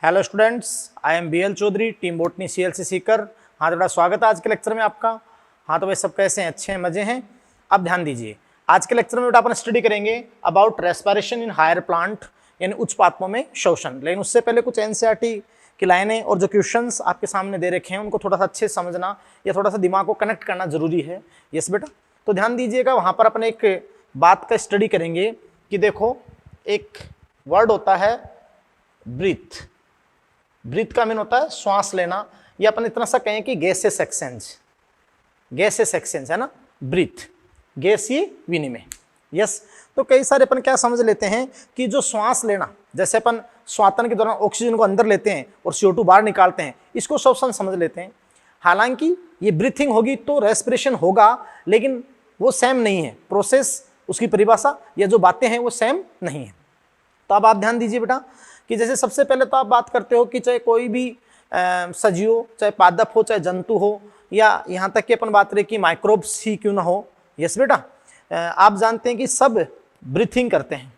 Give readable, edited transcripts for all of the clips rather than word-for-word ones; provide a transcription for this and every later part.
Hello students, I am B L Chaudhary, team botany CLC Sikar. हाँ, थोड़ा स्वागत है आज के लेक्चर में आपका। हाँ, तो भाई सब कैसे हैं? अच्छे हैं, मजे हैं। अब ध्यान दीजिए, आज के लेक्चर में बेटा अपन स्टडी करेंगे about respiration in higher plant, यानी उच्च पादपों में श्वसन। लेकिन उससे पहले कुछ NCERT की लाइनें और जो क्वेश्चंस आपके सामने दे रखे हैं उनको थोड़ा सा अच्छे से समझना या थोड़ा सा दिमाग को कनेक्ट करना जरूरी है। यस बेटा, तो ध्यान दीजिएगा। वहाँ पर अपन एक बात का स्टडी करेंगे कि देखो, एक वर्ड होता है ब्रीथ। ब्रीथ का मीन होता है श्वास लेना, या अपन इतना सा कहें कि गैसेस एक्सचेंज। गैसेस एक्सचेंज है ना, ब्रीथ, गैसीय विनिमय। यस, तो कई सारे अपन क्या समझ लेते हैं कि जो श्वास लेना, जैसे अपन श्वासन के दौरान ऑक्सीजन को अंदर लेते हैं और CO2 बाहर निकालते हैं, इसको श्वसन समझ लेते हैं। हालांकि ये ब्रीथिंग होगी तो रेस्पिरेशन होगा, लेकिन वो सेम नहीं है। प्रोसेस, उसकी परिभाषा या जो बातें हैं वो सेम नहीं है। तो अब आप ध्यान दीजिए बेटा कि जैसे सबसे पहले तो आप बात करते हो कि चाहे कोई भी सजीव, चाहे पादप हो, चाहे जंतु हो, या यहाँ तक कि अपन बात रहे कि माइक्रोब्स ही क्यों ना हो। यस बेटा, आप जानते हैं कि सब ब्रीथिंग करते हैं।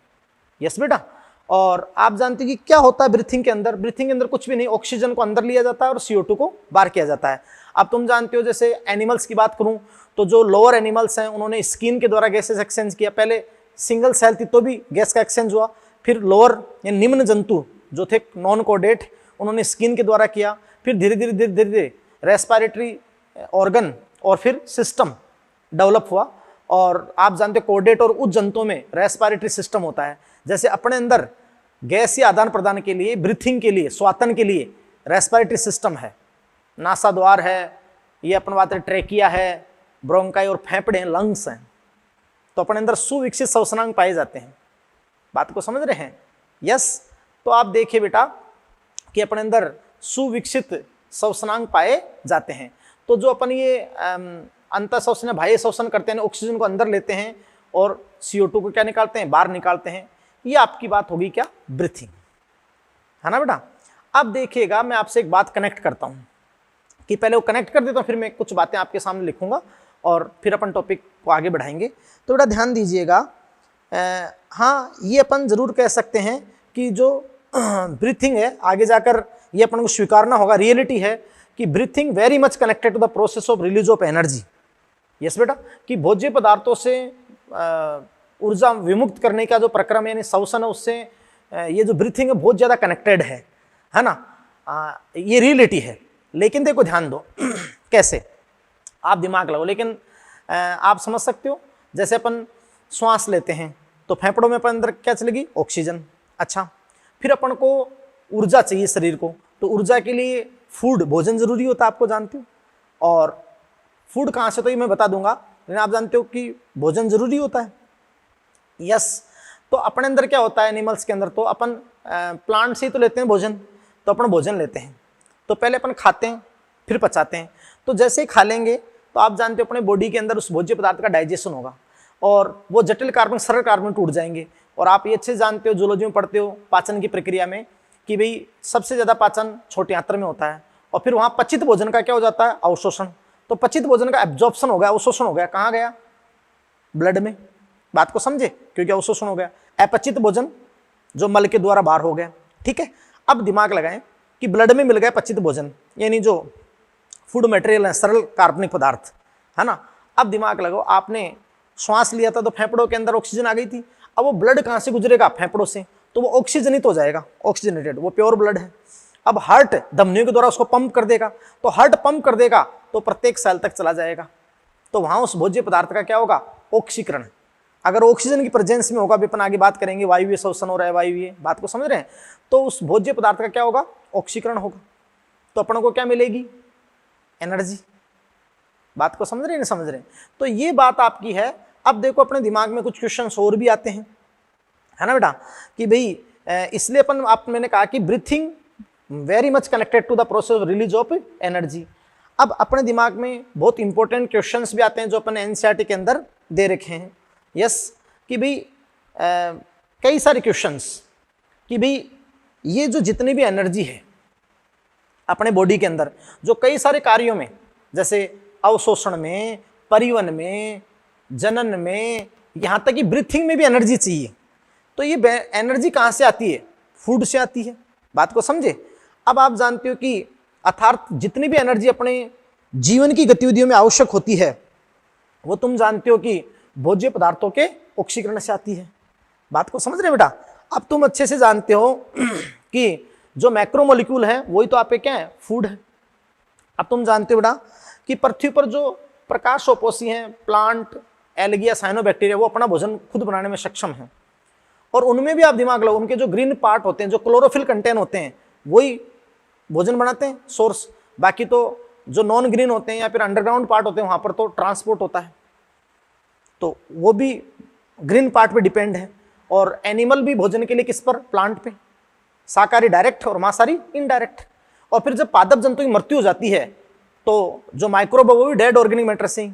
यस बेटा, और आप जानते हैं कि क्या होता है ब्रीथिंग के अंदर। ब्रीथिंग के अंदर कुछ भी नहीं, ऑक्सीजन को अंदर लिया जाता है और CO2 को बाहर किया जाता है। अब तुम जानते हो, जैसे एनिमल्स की बात करूं तो जो लोअर एनिमल्स हैं उन्होंने स्किन के द्वारा गैसेस एक्सचेंज किया। पहले सिंगल सेल थी तो भी गैस का एक्सचेंज हुआ, फिर लोअर या निम्न जंतु जो थे नॉन कोडेट, उन्होंने स्किन के द्वारा किया। फिर धीरे धीरे रेस्पिरेटरी ऑर्गन और फिर सिस्टम डेवलप हुआ। और आप जानते हो कोडेट और उच्च जंतुओं में रेस्पिरेटरी सिस्टम होता है। जैसे अपने अंदर गैस या आदान प्रदान के लिए, ब्रीथिंग के लिए, श्वासन के लिए रेस्पिरेटरी सिस्टम है। नासा द्वार है, ये अपन बात है ट्रेकिया है, ब्रोंकाई और फेफड़े हैं, लंग्स हैं। तो अपने अंदर सुविकसित श्वसनांग पाए जाते हैं। बात को समझ रहे हैं? यस, तो आप देखिए बेटा कि अपने अंदर सुविकसित श्वसनांग पाए जाते हैं। तो जो अपन ये अंतर श्वसन या बाह्य श्वसन करते हैं, ऑक्सीजन को अंदर लेते हैं और CO2 को क्या निकालते हैं, बाहर निकालते हैं। ये आपकी बात होगी क्या, ब्रीथिंग, है ना बेटा। अब देखिएगा, मैं आपसे एक बात कनेक्ट करता हूं कि पहले वो कनेक्ट कर देता हूं, फिर मैं कुछ बातें आपके सामने लिखूंगा और फिर अपन टॉपिक को आगे बढ़ाएंगे। तो बेटा ध्यान दीजिएगा, हाँ, ये अपन जरूर कह सकते हैं कि जो ब्रीथिंग है, आगे जाकर ये अपन को स्वीकारना होगा, रियलिटी है कि breathing very much connected to the process of release of energy. Yes बेटा, कि भोज्य पदार्थों से ऊर्जा विमुक्त करने का जो प्रक्रम यानी श्वसन है, उससे ये जो ब्रीथिंग है बहुत ज़्यादा कनेक्टेड है ना। ये रियलिटी है। लेकिन देखो ध्यान दो कैसे, आप दिमाग लगाओ। लेकिन आप समझ सकते हो, जैसे अपन श्वास लेते हैं तो फेफड़ों में अपन अंदर क्या चलेगी, ऑक्सीजन। अच्छा, फिर अपन को ऊर्जा चाहिए शरीर को, तो ऊर्जा के लिए फूड, भोजन जरूरी होता है, आपको जानते हो। और फूड कहाँ से, तो ये मैं बता दूंगा, लेकिन आप जानते हो कि भोजन जरूरी होता है। यस, तो अपने अंदर क्या होता है एनिमल्स के अंदर, तो अपन प्लांट से ही तो लेते हैं भोजन। तो अपन भोजन लेते हैं तो पहले अपन खाते हैं, फिर पचाते हैं। तो जैसे ही खा लेंगे तो आप जानते हो अपने बॉडी के अंदर उस भोज्य पदार्थ का डाइजेशन होगा और वो जटिल कार्बन सरल कार्बन टूट जाएंगे। और आप ये अच्छे जानते हो, जूलॉजी में पढ़ते हो पाचन की प्रक्रिया में, कि भाई सबसे ज्यादा पाचन छोटे आंत्र में होता है। और फिर वहां पचित भोजन का क्या हो जाता है, अवशोषण। तो पचित भोजन का एब्जॉर्प्शन हो गया, अवशोषण हो गया, कहाँ गया, ब्लड में। बात को समझे, क्योंकि अवशोषण हो गया। अपचित भोजन जो मल के द्वारा बाहर हो गया। ठीक है, अब दिमाग लगाएं कि ब्लड में मिल गया पचित भोजन, यानी जो फूड मटेरियल है, सरल कार्बनिक पदार्थ, है ना। अब दिमाग लगाओ, आपने श्वास लिया था तो फेफड़ों के अंदर ऑक्सीजन आ गई थी। अब वो ब्लड कहाँ से गुजरेगा, फेफड़ों से, तो वो ऑक्सीजनित हो जाएगा, ऑक्सीजनेटेड, वो प्योर ब्लड है। अब हार्ट धमनियों के द्वारा उसको पंप कर देगा, तो हार्ट पंप कर देगा तो प्रत्येक सेल तक चला जाएगा। तो वहां उस भोज्य पदार्थ का क्या होगा, ऑक्सीकरण। अगर ऑक्सीजन की प्रेजेंस में होगा, अपन आगे बात करेंगे, वायुवीय श्वसन हो रहा है, वायुवीय, बात को समझ रहे हैं, तो उस भोज्य पदार्थ का क्या होगा, ऑक्सीकरण होगा। तो अपन को क्या मिलेगी, एनर्जी। बात को समझ रहे हैं, नहीं समझ रहे हैं? तो ये बात आपकी है। अब देखो अपने दिमाग में कुछ क्वेश्चन और भी आते हैं, है ना बेटा, कि भाई इसलिए अपन मैंने कहा कि breathing very much connected to the process of release of energy. अब अपने दिमाग में बहुत इंपॉर्टेंट क्वेश्चंस भी आते हैं जो अपन NCERT के अंदर दे रखे हैं। यस, कि भाई कई सारे क्वेश्चंस कि भाई ये जो जितनी भी एनर्जी है अपने बॉडी के अंदर, जो कई सारे कार्यों में, जैसे अवशोषण में, परिवहन में, जनन में, यहाँ तक कि ब्रीथिंग में भी एनर्जी चाहिए। तो ये एनर्जी कहाँ से आती है, फूड से आती है। बात को समझे, अब आप जानते हो कि अर्थात जितनी भी एनर्जी अपने जीवन की गतिविधियों में आवश्यक होती है वो तुम जानते हो कि भोज्य पदार्थों के ऑक्सीकरण से आती है। बात को समझ रहे बेटा? अब तुम अच्छे से जानते हो कि जो मैक्रोमोलिक्यूल है वही तो आपके क्या है, फूड है। अब तुम जानते हो बेटा कि पृथ्वी पर जो प्रकाशोपोषी हैं, प्लांट, एल्गी या साइनोबैक्टीरिया, वो अपना भोजन खुद बनाने में सक्षम है। और उनमें भी आप दिमाग लगाओ, उनके जो ग्रीन पार्ट होते हैं, जो क्लोरोफिल कंटेन होते हैं, वही भोजन बनाते हैं, सोर्स। बाकी तो जो नॉन ग्रीन होते हैं या फिर अंडरग्राउंड पार्ट होते हैं वहां पर तो ट्रांसपोर्ट होता है, तो वो भी ग्रीन पार्ट पे डिपेंड है। और एनिमल भी भोजन के लिए किस पर, प्लांट पे। शाकाहारी डायरेक्ट और मांसाहारी इनडायरेक्ट। और फिर जब पादप जंतु की मृत्यु हो जाती है तो जो माइक्रोब है वो भी डेड ऑर्गेनिक मैटर से ही,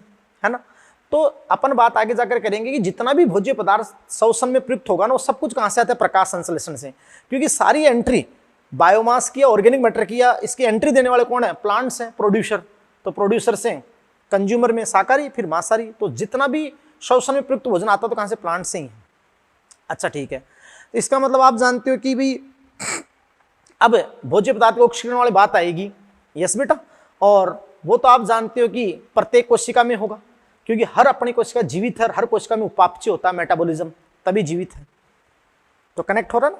है ना। तो अपन बात आगे जाकर करेंगे कि जितना भी भोज्य पदार्थ श्वसन में प्रयुक्त होगा ना, वो सब कुछ कहां से आता है, प्रकाश संश्लेषण से। क्योंकि सारी एंट्री बायोमास की या ऑर्गेनिक मैटर की या इसकी एंट्री देने वाले कौन है, प्लांट्स हैं, प्रोड्यूसर। तो प्रोड्यूसर से कंज्यूमर में शाकाहारी, फिर मांसाहारी। तो जितना भी श्वसन में प्रयुक्त भोजन आता है तो कहां से, प्लांट से ही है। अच्छा ठीक है, तो इसका मतलब आप जानते हो कि भाई अब भोज्य पदार्थ के ऑक्सीकरण वाली बात आएगी। यस बेटा, और वो तो आप जानते हो कि प्रत्येक कोशिका में होगा, क्योंकि हर अपनी कोशिका जीवित है, हर कोशिका में उपापचय होता है, मेटाबॉलिज्म, तभी जीवित है। तो कनेक्ट हो रहा ना।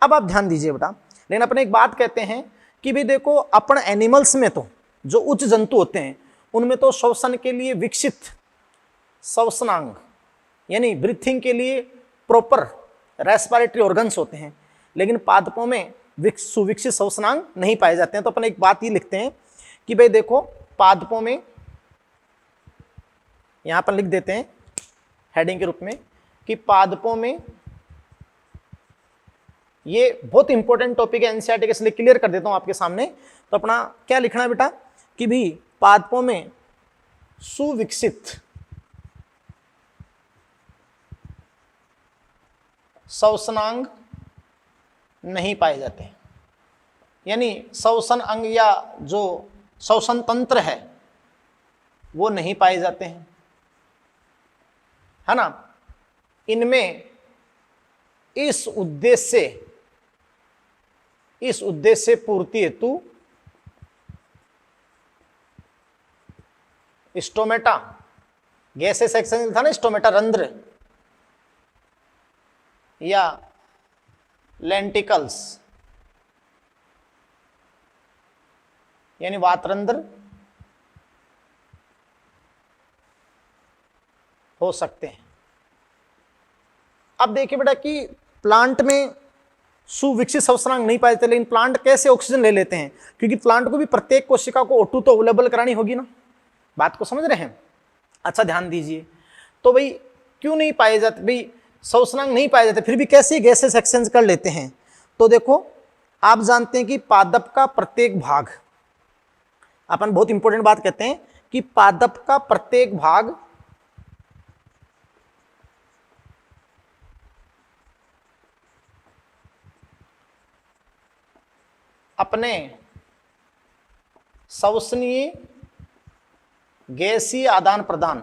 अब आप ध्यान दीजिए बेटा, लेकिन अपने एक बात कहते हैं कि भाई देखो, अपन एनिमल्स में तो जो उच्च जंतु होते हैं उनमें तो श्वसन के लिए विकसित श्वसनांग यानी ब्रीथिंग के लिए प्रॉपर रेस्पिरेटरी ऑर्गन्स होते हैं, लेकिन पादपों में सुविकसित श्वसनांग नहीं पाए जाते हैं। तो अपन एक बात ये लिखते हैं कि भाई देखो, पादपों में, यहां पर लिख देते हैं हेडिंग के रूप में कि पादपों में, ये बहुत इंपॉर्टेंट टॉपिक है एनसीईआरटी के, इसलिए क्लियर कर देता हूं आपके सामने। तो अपना क्या लिखना है बेटा कि भी पादपों में सुविकसित श्वसनांग नहीं पाए जाते, यानी श्वसन अंग या जो श्वसन तंत्र है वो नहीं पाए जाते हैं, है ना। इनमें इस उद्देश्य पूर्ति हेतु स्टोमेटा, गैसेस सेक्शन था ना, स्टोमेटा रंध्र या लेंटिकल्स यानी वातरंध्र हो सकते हैं। अब देखिए बेटा कि प्लांट में सुविकसित श्वसनांग नहीं पाए जाते, लेकिन प्लांट कैसे ऑक्सीजन ले लेते हैं, क्योंकि प्लांट को भी प्रत्येक कोशिका को O2 तो अवेलेबल करानी होगी ना। बात को समझ रहे हैं? अच्छा ध्यान दीजिए, तो भाई क्यों नहीं पाए जाते, भाई श्वसनांग नहीं पाए जाते, फिर भी कैसे गैसेस एक्सचेंज कर लेते हैं। तो देखो, आप जानते हैं कि पादप का प्रत्येक भाग, अपन बहुत इंपॉर्टेंट बात कहते हैं कि पादप का प्रत्येक भाग अपने श्वसनीय गैसीय आदान प्रदान,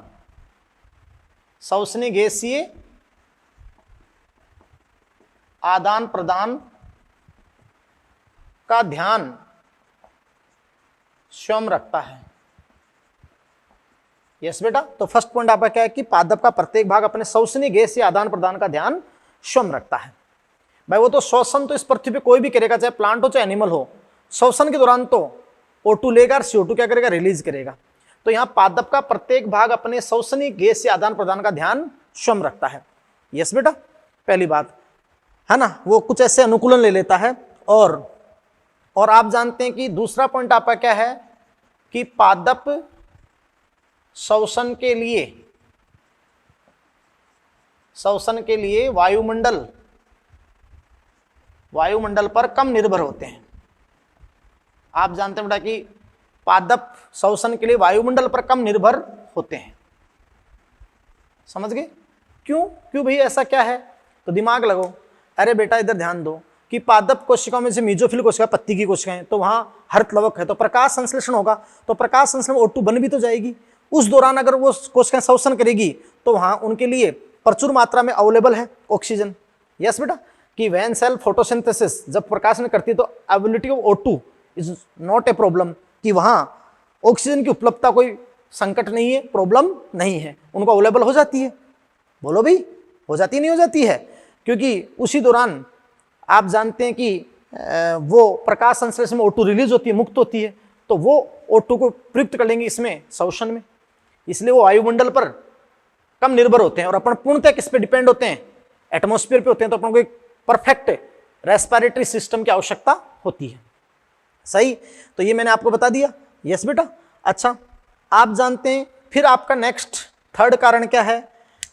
श्वसनीय गैसीय आदान प्रदान का ध्यान स्वयं रखता है। यस बेटा, तो फर्स्ट पॉइंट आपका क्या है कि पादप का प्रत्येक भाग अपने श्वसनीय गैसीय आदान प्रदान का ध्यान स्वयं रखता है। भाई वो तो श्वसन तो इस पृथ्वी पे कोई भी करेगा, चाहे प्लांट हो चाहे एनिमल हो, श्वसन के दौरान तो O2 लेगा और CO2 क्या करेगा, रिलीज करेगा। तो यहाँ पादप का प्रत्येक भाग अपने श्वसनीय गैसीय आदान प्रदान का ध्यान स्वयं रखता है। यस बेटा, पहली बात है ना, वो कुछ ऐसे अनुकूलन ले लेता है। और आप जानते हैं कि दूसरा पॉइंट आपका क्या है कि पादप श्वसन के लिए वायुमंडल पर कम निर्भर होते हैं। आप जानते हैं बेटा कि पादप श्वसन के लिए वायुमंडल पर कम निर्भर होते हैं। समझ गए? क्यों भाई ऐसा क्या है? तो दिमाग लगाओ। अरे बेटा इधर ध्यान दो कि पादप कोशिकाओं में से मीजोफिल कोशिका, पत्ती की कोशिकाएं, तो वहां हरितलवक है, तो प्रकाश संश्लेषण होगा, तो प्रकाश संश्लेषण में O2 बन भी तो जाएगी। उस दौरान अगर वो कोशिकाएं श्वसन करेगी तो वहां उनके लिए प्रचुर मात्रा में अवेलेबल है ऑक्सीजन। यस बेटा, कि वैन सेल फोटोसिंथेसिस जब प्रकाशन करती है तो availability of O2 is not a problem, कि वहां ऑक्सीजन की उपलब्धता कोई संकट नहीं है, प्रॉब्लम नहीं है, उनको अवेलेबल हो जाती है। बोलो भाई, हो जाती नहीं हो जाती है? क्योंकि उसी दौरान आप जानते हैं कि वो प्रकाश संश्लेषण में O2 रिलीज होती है, मुक्त होती है, तो वो O2 को प्रयुक्त कर लेंगे इसमें शोषण में, इसलिए वो वायुमंडल पर कम निर्भर होते हैं। और अपन पूर्णतः किस पे डिपेंड होते हैं? एटमॉस्फेयर पे होते हैं। तो अपन को एक परफेक्ट रेस्पिरेटरी सिस्टम की आवश्यकता होती है। सही, तो ये मैंने आपको बता दिया। यस बेटा। अच्छा, आप जानते हैं फिर आपका नेक्स्ट थर्ड कारण क्या है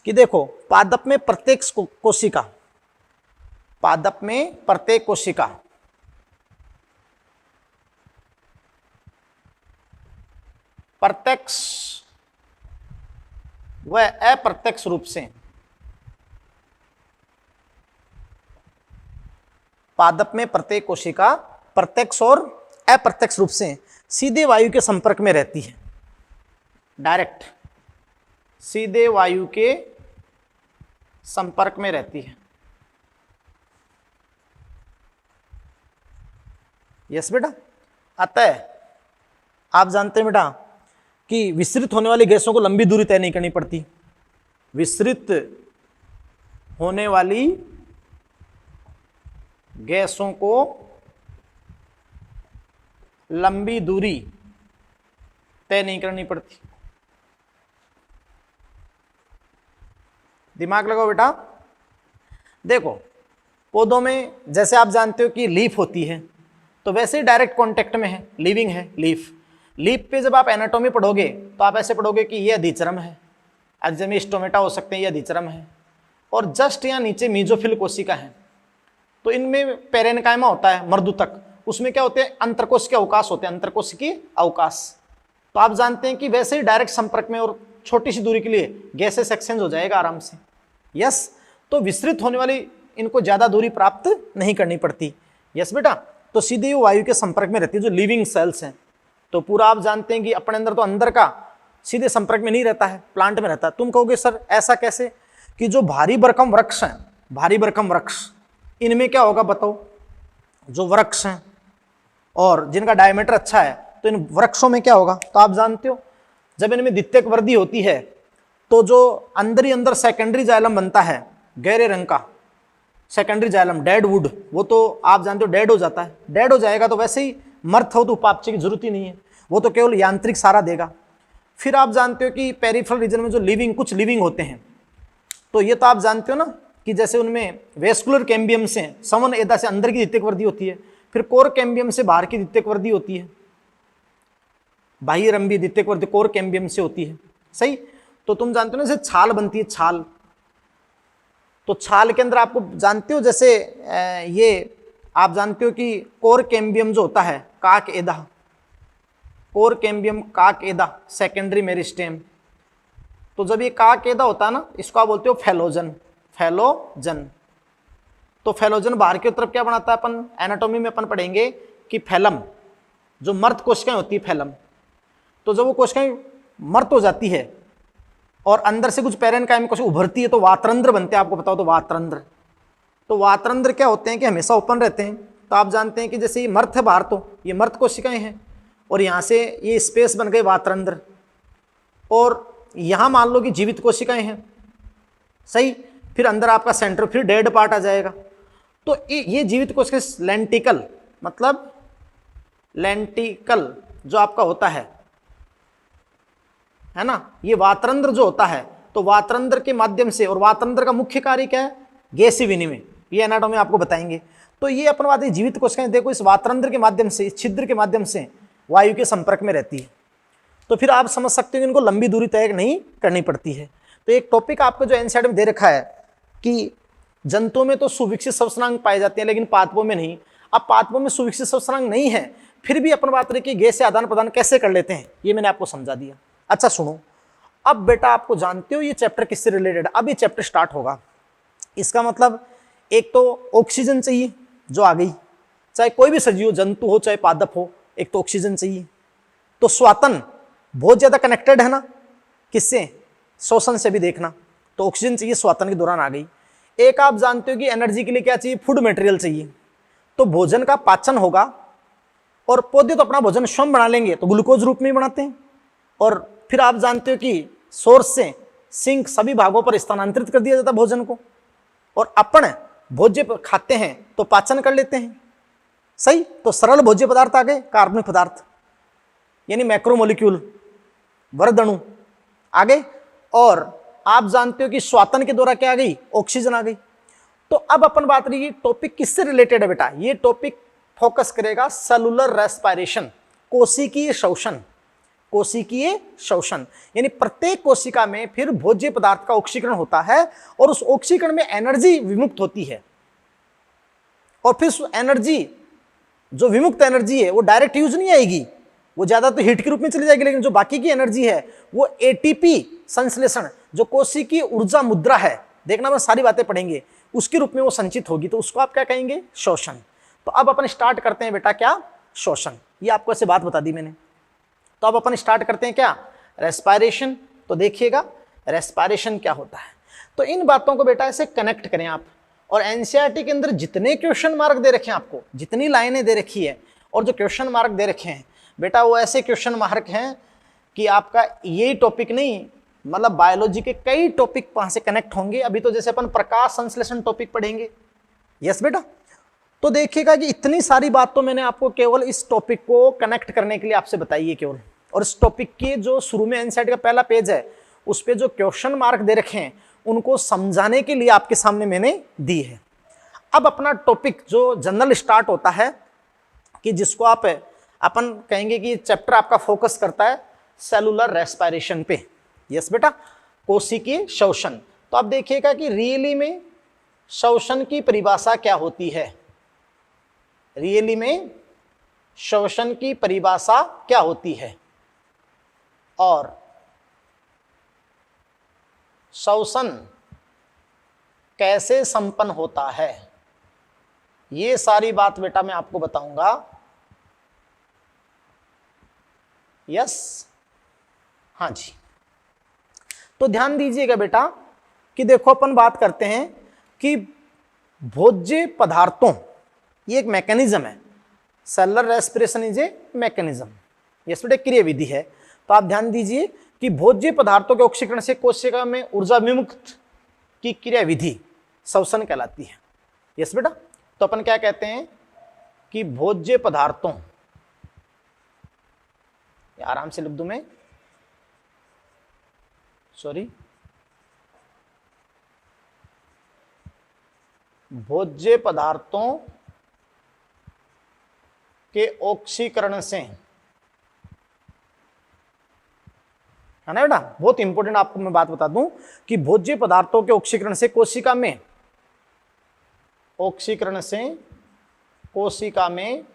कि देखो, पादप में प्रत्येक कोशिका, पादप में प्रत्येक कोशिका प्रत्यक्ष व अप्रत्यक्ष रूप से, पादप में प्रत्येक कोशिका प्रत्यक्ष और अप्रत्यक्ष रूप से सीधे वायु के संपर्क में रहती है। डायरेक्ट सीधे वायु के संपर्क में रहती है। यस बेटा। अतः आप जानते हैं बेटा कि विसरित होने वाली गैसों को लंबी दूरी तय नहीं करनी पड़ती। विसरित होने वाली गैसों को लंबी दूरी तय नहीं करनी पड़ती। दिमाग लगाओ बेटा। देखो, पौधों में जैसे आप जानते हो कि लीफ होती है, तो वैसे ही डायरेक्ट कांटेक्ट में है, लिविंग है लीफ। लीफ पे जब आप एनाटॉमी पढ़ोगे तो आप ऐसे पढ़ोगे कि ये अधिचरम है, एक्जेमी स्टोमेटा हो सकते हैं, ये अधिचरम है, और जस्ट यहाँ नीचे मीजोफिल कोशिका है। तो इनमें पेरेनकाइमा होता है मर्दूतक, उसमें क्या होते हैं? अंतरकोश के अवकाश होते हैं, अंतरकोश के अवकाश। तो आप जानते हैं कि वैसे ही डायरेक्ट संपर्क में और छोटी सी दूरी के लिए गैसेस एक्सचेंज हो जाएगा आराम से। यस, तो विसरित होने वाली इनको ज्यादा दूरी प्राप्त नहीं करनी पड़ती। यस बेटा। तो सीधे वो वायु के संपर्क में रहती है, जो लिविंग सेल्स हैं। तो पूरा आप जानते हैं कि अपने अंदर तो अंदर का सीधे संपर्क में नहीं रहता है, प्लांट में रहता है। तुम कहोगे सर ऐसा कैसे? कि जो भारी भरकम वृक्ष हैं, भारी भरकम वृक्ष, इनमें क्या होगा बताओ? जो वृक्ष हैं और जिनका डायमीटर अच्छा है, तो इन वृक्षों में क्या होगा? तो आप जानते हो, जब इनमें द्वितीयक वृद्धि होती है तो जो अंदर ही अंदर सेकेंडरी जाइलम बनता है गहरे रंग का, सेकेंडरी जाइलम, डेड वुड, वो तो आप जानते हो डेड हो जाता है। डेड हो जाएगा तो वैसे ही मर्थ हो तो उपापचय की जरूरत ही नहीं है, वो तो केवल यांत्रिक सहारा देगा। फिर आप जानते हो कि पेरिफेरल रीजन में जो लिविंग, कुछ लिविंग होते हैं, तो ये तो आप जानते हो ना कि जैसे उनमें वेस्कुलर कैम्बियम से, समन एदा से अंदर की द्वितीयक वृद्धि होती है, फिर कोर कैम्बियम से बाहर की द्वितीयक वृद्धि होती है, बाह्य रंभी द्वितीयक वृद्धि कोर कैम्बियम से होती है। सही। तो तुम जानते हो ना जैसे छाल बनती है, छाल, तो छाल के अंदर आपको जानते हो जैसे ये आप जानते हो कि कोर कैम्बियम जो होता है, काक एदा, कोर कैम्बियम काक एदा, सेकेंडरी मेरिस्टेम। तो जब ये काक एदा होता है ना, इसको आप बोलते हो फैलोजन, फैलोजन। तो फैलोजन बाहर की तरफ क्या बनाता है? अपन एनाटॉमी में अपन पढ़ेंगे कि फैलम, जो मर्द कोशिकाएं होती है, फैलम। तो जब वो कोशिकाएं मर्द हो जाती है और अंदर से कुछ पेरेनकाइम कोशिका उभरती है, तो वातरंध्र बनते हैं। आपको बताओ तो वातरंध्र, तो वातरंध्र क्या होते हैं कि हमेशा ओपन रहते हैं। तो आप जानते हैं कि जैसे ये मर्द है बाहर, तो ये मर्द कोशिकाएं हैं और यहाँ से ये स्पेस बन गए वातरंध्र, और यहाँ मान लो कि जीवित कोशिकाएं हैं। सही। फिर अंदर आपका सेंटर, फिर डेड पार्ट आ जाएगा। तो ये जीवित कोशिका लेंटिकल, मतलब लेंटिकल जो आपका होता है ना, ये वातरंध्र जो होता है, तो वातरंध्र के माध्यम से, और वातरंध्र का मुख्य कार्य क्या है? गैसीय विनिमय। ये एनाटॉमी आपको बताएंगे। तो ये अपन बात है जीवित कोशिकाएं, देखो इस वातरंध्र के माध्यम से, इस छिद्र के माध्यम से वायु के संपर्क में रहती है। तो फिर आप समझ सकते हो कि इनको लंबी दूरी तय नहीं करनी पड़ती है। तो एक टॉपिक आपको जो एनसीईआरटी में दे रखा है कि जंतुओं में तो सुविकसित श्वसनांग पाए जाते हैं, लेकिन पादपों में नहीं। अब पादपों में सुविकसित श्वसनांग नहीं है, फिर भी अपन बात रही कि गैस से आदान प्रदान कैसे कर लेते हैं, ये मैंने आपको समझा दिया। अच्छा सुनो, अब बेटा आपको जानते हो ये चैप्टर किससे रिलेटेड है? अब ये चैप्टर स्टार्ट होगा। इसका मतलब एक तो ऑक्सीजन चाहिए जो आ गई, चाहे कोई भी सजीव, जंतु हो चाहे पादप हो, एक तो ऑक्सीजन चाहिए। तो श्वसन बहुत ज्यादा कनेक्टेड है ना किससे? श्वसन से भी देखना। तो ऑक्सीजन चाहिए, श्वसन के दौरान आ गई। एक आप जानते हो कि एनर्जी के लिए क्या चाहिए? फूड मटेरियल चाहिए। तो भोजन का पाचन होगा और पौधे तो अपना भोजन स्वयं बना लेंगे तो ग्लूकोज रूप में बनाते हैं, और फिर आप जानते हो कि सोर्स से सिंक सभी भागों पर स्थानांतरित कर दिया जाता है भोजन को, और अपन भोज्य खाते हैं तो पाचन कर लेते हैं। सही, तो सरल भोज्य पदार्थ आ गए कार्बनिक पदार्थ यानी मैक्रोमोलिक्यूल वर्धणु आ गए, और आप जानते हो कि श्वसन के द्वारा क्या आ गई, ऑक्सीजन आ गई। तो अब अपन बात रही टॉपिक किससे रिलेटेड है बेटा, ये टॉपिक फोकस करेगा सेलुलर रेस्पिरेशन, कोशिकीय श्वसन। कोशिकीय श्वसन यानी प्रत्येक कोशिका में फिर भोज्य पदार्थ का ऑक्सीकरण होता है और उस ऑक्सीकरण में एनर्जी विमुक्त होती है, और फिर उस एनर्जी जो विमुक्त एनर्जी है वो डायरेक्ट यूज नहीं आएगी, वो ज्यादा तो हीट के रूप में चली जाएगी, लेकिन जो बाकी की एनर्जी है वो एटीपी संश्लेषण, जो कोशिकीय ऊर्जा मुद्रा है, देखना मैं सारी बातें पढ़ेंगे, उसके रूप में वो संचित होगी, तो उसको आप क्या कहेंगे, श्वसन। तो अब अपन स्टार्ट करते हैं बेटा क्या, श्वसन। ये आपको ऐसे बात बता दी मैंने। तो अब अपन स्टार्ट करते हैं क्या, रेस्पिरेशन। तो देखिएगा रेस्पिरेशन क्या होता है, तो इन बातों को बेटा ऐसे कनेक्ट करें आप। और एनसीईआरटी के अंदर जितने क्वेश्चन मार्क दे रखे हैं आपको, जितनी लाइनें दे रखी है और जो क्वेश्चन मार्क दे रखे हैं बेटा, वो ऐसे क्वेश्चन मार्क हैं कि आपका यही टॉपिक नहीं, मतलब बायोलॉजी के कई टॉपिक वहां से कनेक्ट होंगे। अभी तो जैसे अपन प्रकाश संश्लेषण टॉपिक पढ़ेंगे, यस बेटा। तो देखिएगा कि इतनी सारी बात तो मैंने आपको केवल इस टॉपिक को कनेक्ट करने के लिए आपसे बताई है केवल, और इस टॉपिक के जो शुरू में एनसीईआरटी का पहला पेज है उस पे जो क्वेश्चन मार्क दे रखे हैं उनको समझाने के लिए आपके सामने मैंने दी है। अब अपना टॉपिक जो जनरल स्टार्ट होता है कि जिसको आप अपन कहेंगे कि चैप्टर आपका फोकस करता है सेलुलर रेस्पिरेशन पे, यस बेटा, कोशिकीय श्वसन। तो आप देखिएगा कि रियली में श्वसन की परिभाषा क्या होती है, रियली में श्वसन की परिभाषा क्या होती है, और श्वसन कैसे संपन्न होता है, ये सारी बात बेटा मैं आपको बताऊंगा, यस, हाँ जी। तो ध्यान दीजिएगा बेटा कि देखो अपन बात करते हैं कि भोज्य पदार्थों, ये एक मैकेनिज्म है, cellular respiration is a mechanism, yes बेटा, क्रिया विधि है। तो आप ध्यान दीजिए कि भोज्य पदार्थों के ऑक्सीकरण से कोशिका में ऊर्जा विमुक्त की क्रिया विधि श्वसन कहलाती है, यस बेटा। तो अपन क्या कहते हैं कि भोज्य पदार्थों, आराम से लिख दूं मैं, सॉरी, भोज्य पदार्थों के ऑक्सीकरण से, है ना बेटा, बहुत इंपॉर्टेंट आपको मैं बात बता दूं कि भोज्य पदार्थों के ऑक्सीकरण से कोशिका में, ऑक्सीकरण से कोशिका में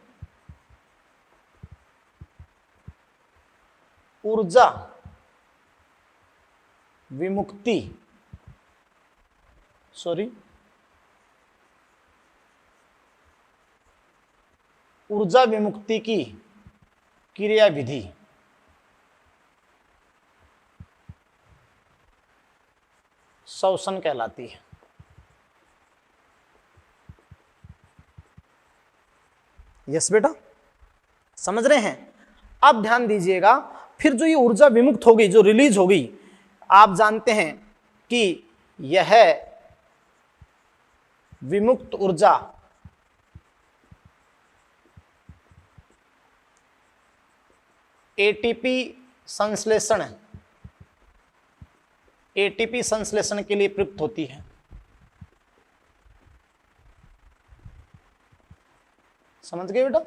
ऊर्जा विमुक्ति, सॉरी, ऊर्जा विमुक्ति की क्रिया विधि श्वसन कहलाती है। यस बेटा, समझ रहे हैं। अब ध्यान दीजिएगा, फिर जो ये ऊर्जा विमुक्त हो गई, जो रिलीज हो गई, आप जानते हैं कि यह विमुक्त ऊर्जा एटीपी संश्लेषण, एटीपी संश्लेषण के लिए प्रयुक्त होती है। समझ गए बेटा,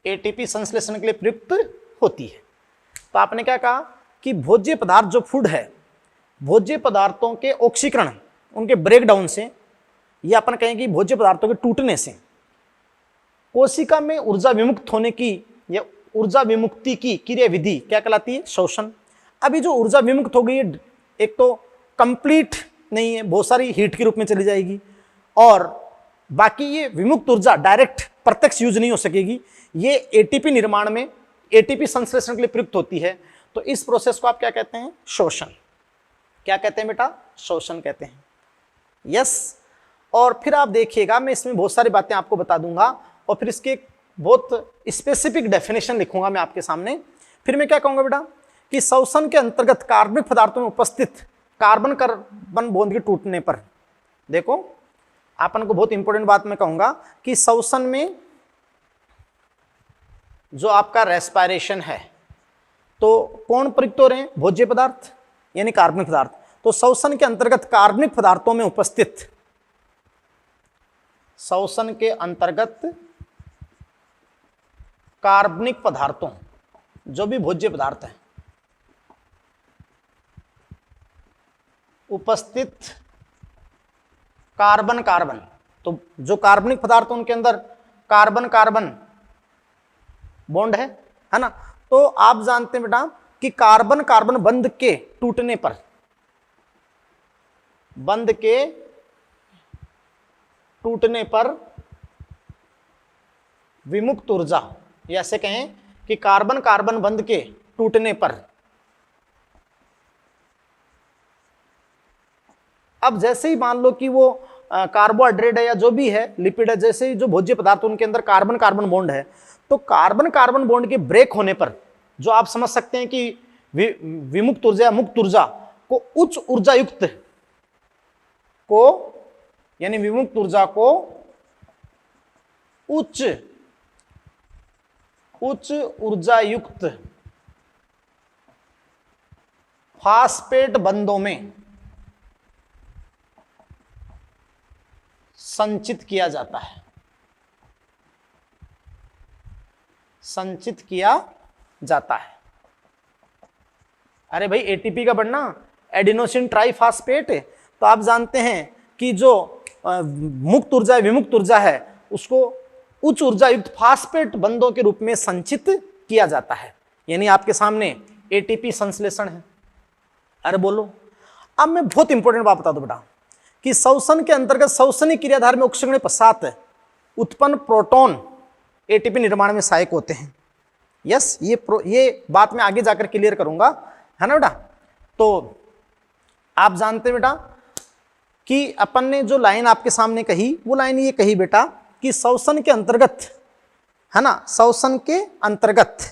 एटीपी संश्लेषण के लिए प्रयुक्त होती है। तो आपने क्या कहा कि भोज्य पदार्थ जो फूड है, भोज्य पदार्थों के ऑक्सीकरण, उनके ब्रेकडाउन से, या अपन कहेंगे भोज्य पदार्थों के टूटने से कोशिका में ऊर्जा विमुक्त होने की या ऊर्जा विमुक्ति की क्रिया विधि क्या कहलाती है, श्वसन। अभी जो ऊर्जा विमुक्त हो गई है, एक तो कंप्लीट नहीं है, बहुत सारी हीट के रूप में चली जाएगी, और बाकी ये विमुक्त ऊर्जा डायरेक्ट प्रत्यक्ष यूज नहीं हो सकेगी, ये एटीपी निर्माण में, एटीपी संश्लेषण के लिए प्रयुक्त होती है। तो इस प्रोसेस को आप क्या कहते हैं, श्वसन। क्या कहते हैं बेटा, श्वसन कहते हैं, यस। और फिर आप देखिएगा, मैं इसमें बहुत सारी बातें आपको बता दूंगा, और फिर इसके बहुत स्पेसिफिक डेफिनेशन लिखूंगा मैं आपके सामने। फिर मैं क्या कहूंगा बेटा कि श्वसन के अंतर्गत कार्बनिक पदार्थों में उपस्थित कार्बन कार्बन बॉन्ड के टूटने पर, देखो अपन को बहुत इंपॉर्टेंट बात मैं कहूंगा कि श्वसन में जो आपका रेस्पिरेशन है तो कौन प्रयुक्त हो रहे हैं, भोज्य पदार्थ यानी कार्बनिक पदार्थ। तो श्वसन के अंतर्गत कार्बनिक पदार्थों में उपस्थित, श्वसन के अंतर्गत कार्बनिक पदार्थों जो भी भोज्य पदार्थ है उपस्थित कार्बन कार्बन, तो जो कार्बनिक पदार्थ उनके अंदर कार्बन कार्बन बॉन्ड है ना। तो आप जानते हैं बेटा कि कार्बन कार्बन बंध के टूटने पर, बंध के टूटने पर विमुक्त ऊर्जा, या ऐसे कहें कि कार्बन कार्बन बंध के टूटने पर, अब जैसे ही मान लो कि वो कार्बोहाइड्रेट है या जो भी है, लिपिड है, जैसे ही जो भोज्य पदार्थ उनके अंदर कार्बन कार्बन बॉन्ड है, तो कार्बन कार्बन बॉन्ड के ब्रेक होने पर जो आप समझ सकते हैं कि विमुक्त ऊर्जा या मुक्त ऊर्जा को उच्च ऊर्जा युक्त को, यानी विमुक्त ऊर्जा को उच्च ऊर्जा युक्त फास्फेट बंधों में संचित किया जाता है, संचित किया जाता है। अरे भाई एटीपी का बनना एडिनोसिन ट्राइफॉस्फेट, तो आप जानते हैं कि जो मुक्त ऊर्जा विमुक्त ऊर्जा है उसको उच्च ऊर्जा युक्त फास्फेट बंधों के रूप में संचित किया जाता है, यानी आपके सामने एटीपी संश्लेषण है। अरे बोलो, अब मैं बहुत इंपॉर्टेंट बात बता दूं बेटा कि श्वसन के अंतर्गत श्वसनी क्रियाधार में ऑक्सीकरण के पश्चात उत्पन्न प्रोटॉन एटीपी निर्माण में सहायक होते हैं। यस, ये बात मैं आगे जाकर क्लियर करूंगा, है ना बेटा। तो आप जानते हैं बेटा कि अपन ने जो लाइन आपके सामने कही वो लाइन ये कही बेटा कि श्वसन के अंतर्गत, है ना, श्वसन के अंतर्गत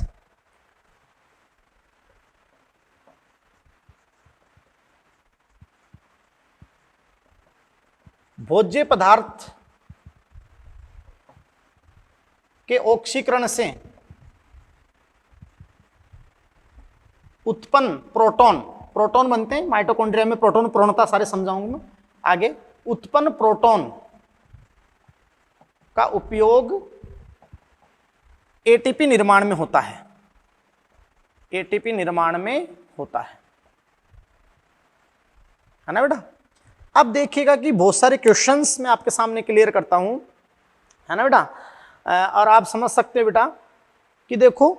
भोज्य पदार्थ के ऑक्सीकरण से उत्पन्न प्रोटॉन, प्रोटॉन बनते हैं माइटोकॉन्ड्रिया में, प्रोटॉन प्रणता सारे समझाऊंगा मैं आगे। उत्पन्न प्रोटॉन का उपयोग एटीपी निर्माण में होता है, एटीपी निर्माण में होता है ना बेटा। अब देखिएगा कि बहुत सारे क्वेश्चंस मैं आपके सामने क्लियर करता हूं, है ना बेटा, और आप समझ सकते हैं बेटा कि देखो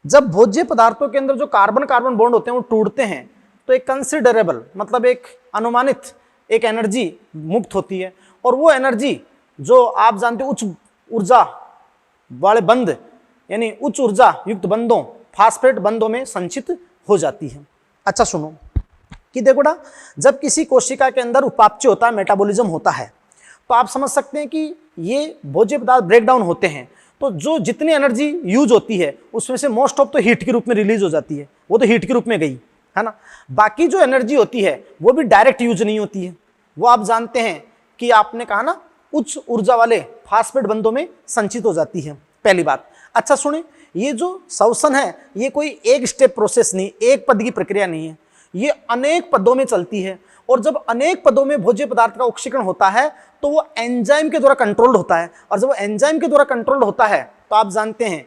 जब भोज्य पदार्थों के अंदर जो कार्बन कार्बन बॉन्ड होते हैं वो टूटते हैं तो एक कंसिडरेबल, मतलब एक अनुमानित एक एनर्जी मुक्त होती है, और वो एनर्जी जो आप जानते हो उच्च ऊर्जा वाले बंध यानी उच्च ऊर्जा युक्त बंधों फास्फेट बंधों में संचित हो जाती है। अच्छा सुनो कि देखो बेटा, जब किसी कोशिका के अंदर उपापचय होता है, मेटाबॉलिज्म होता है, तो आप समझ सकते हैं कि ये भोज्य पदार्थ ब्रेक डाउन होते हैं, तो जो जितनी एनर्जी यूज होती है उसमें से मोस्ट ऑफ तो हीट के रूप में रिलीज हो जाती है, वो तो हीट के रूप में गई, है ना। बाकी जो एनर्जी होती है वो भी डायरेक्ट यूज नहीं होती है, वो आप जानते हैं कि आपने कहा ना उच्च ऊर्जा वाले फास्फेट बंधों में संचित हो जाती है, पहली बात। अच्छा सुने, ये जो श्वसन है ये कोई एक स्टेप प्रोसेस नहीं, एक पद की प्रक्रिया नहीं है, ये अनेक पदों में चलती है, और जब अनेक पदों में भोज्य पदार्थ का ऑक्सीकरण होता है तो वो एंजाइम के द्वारा कंट्रोल्ड होता है, और जब वो एंजाइम के द्वारा कंट्रोल्ड होता है तो आप जानते हैं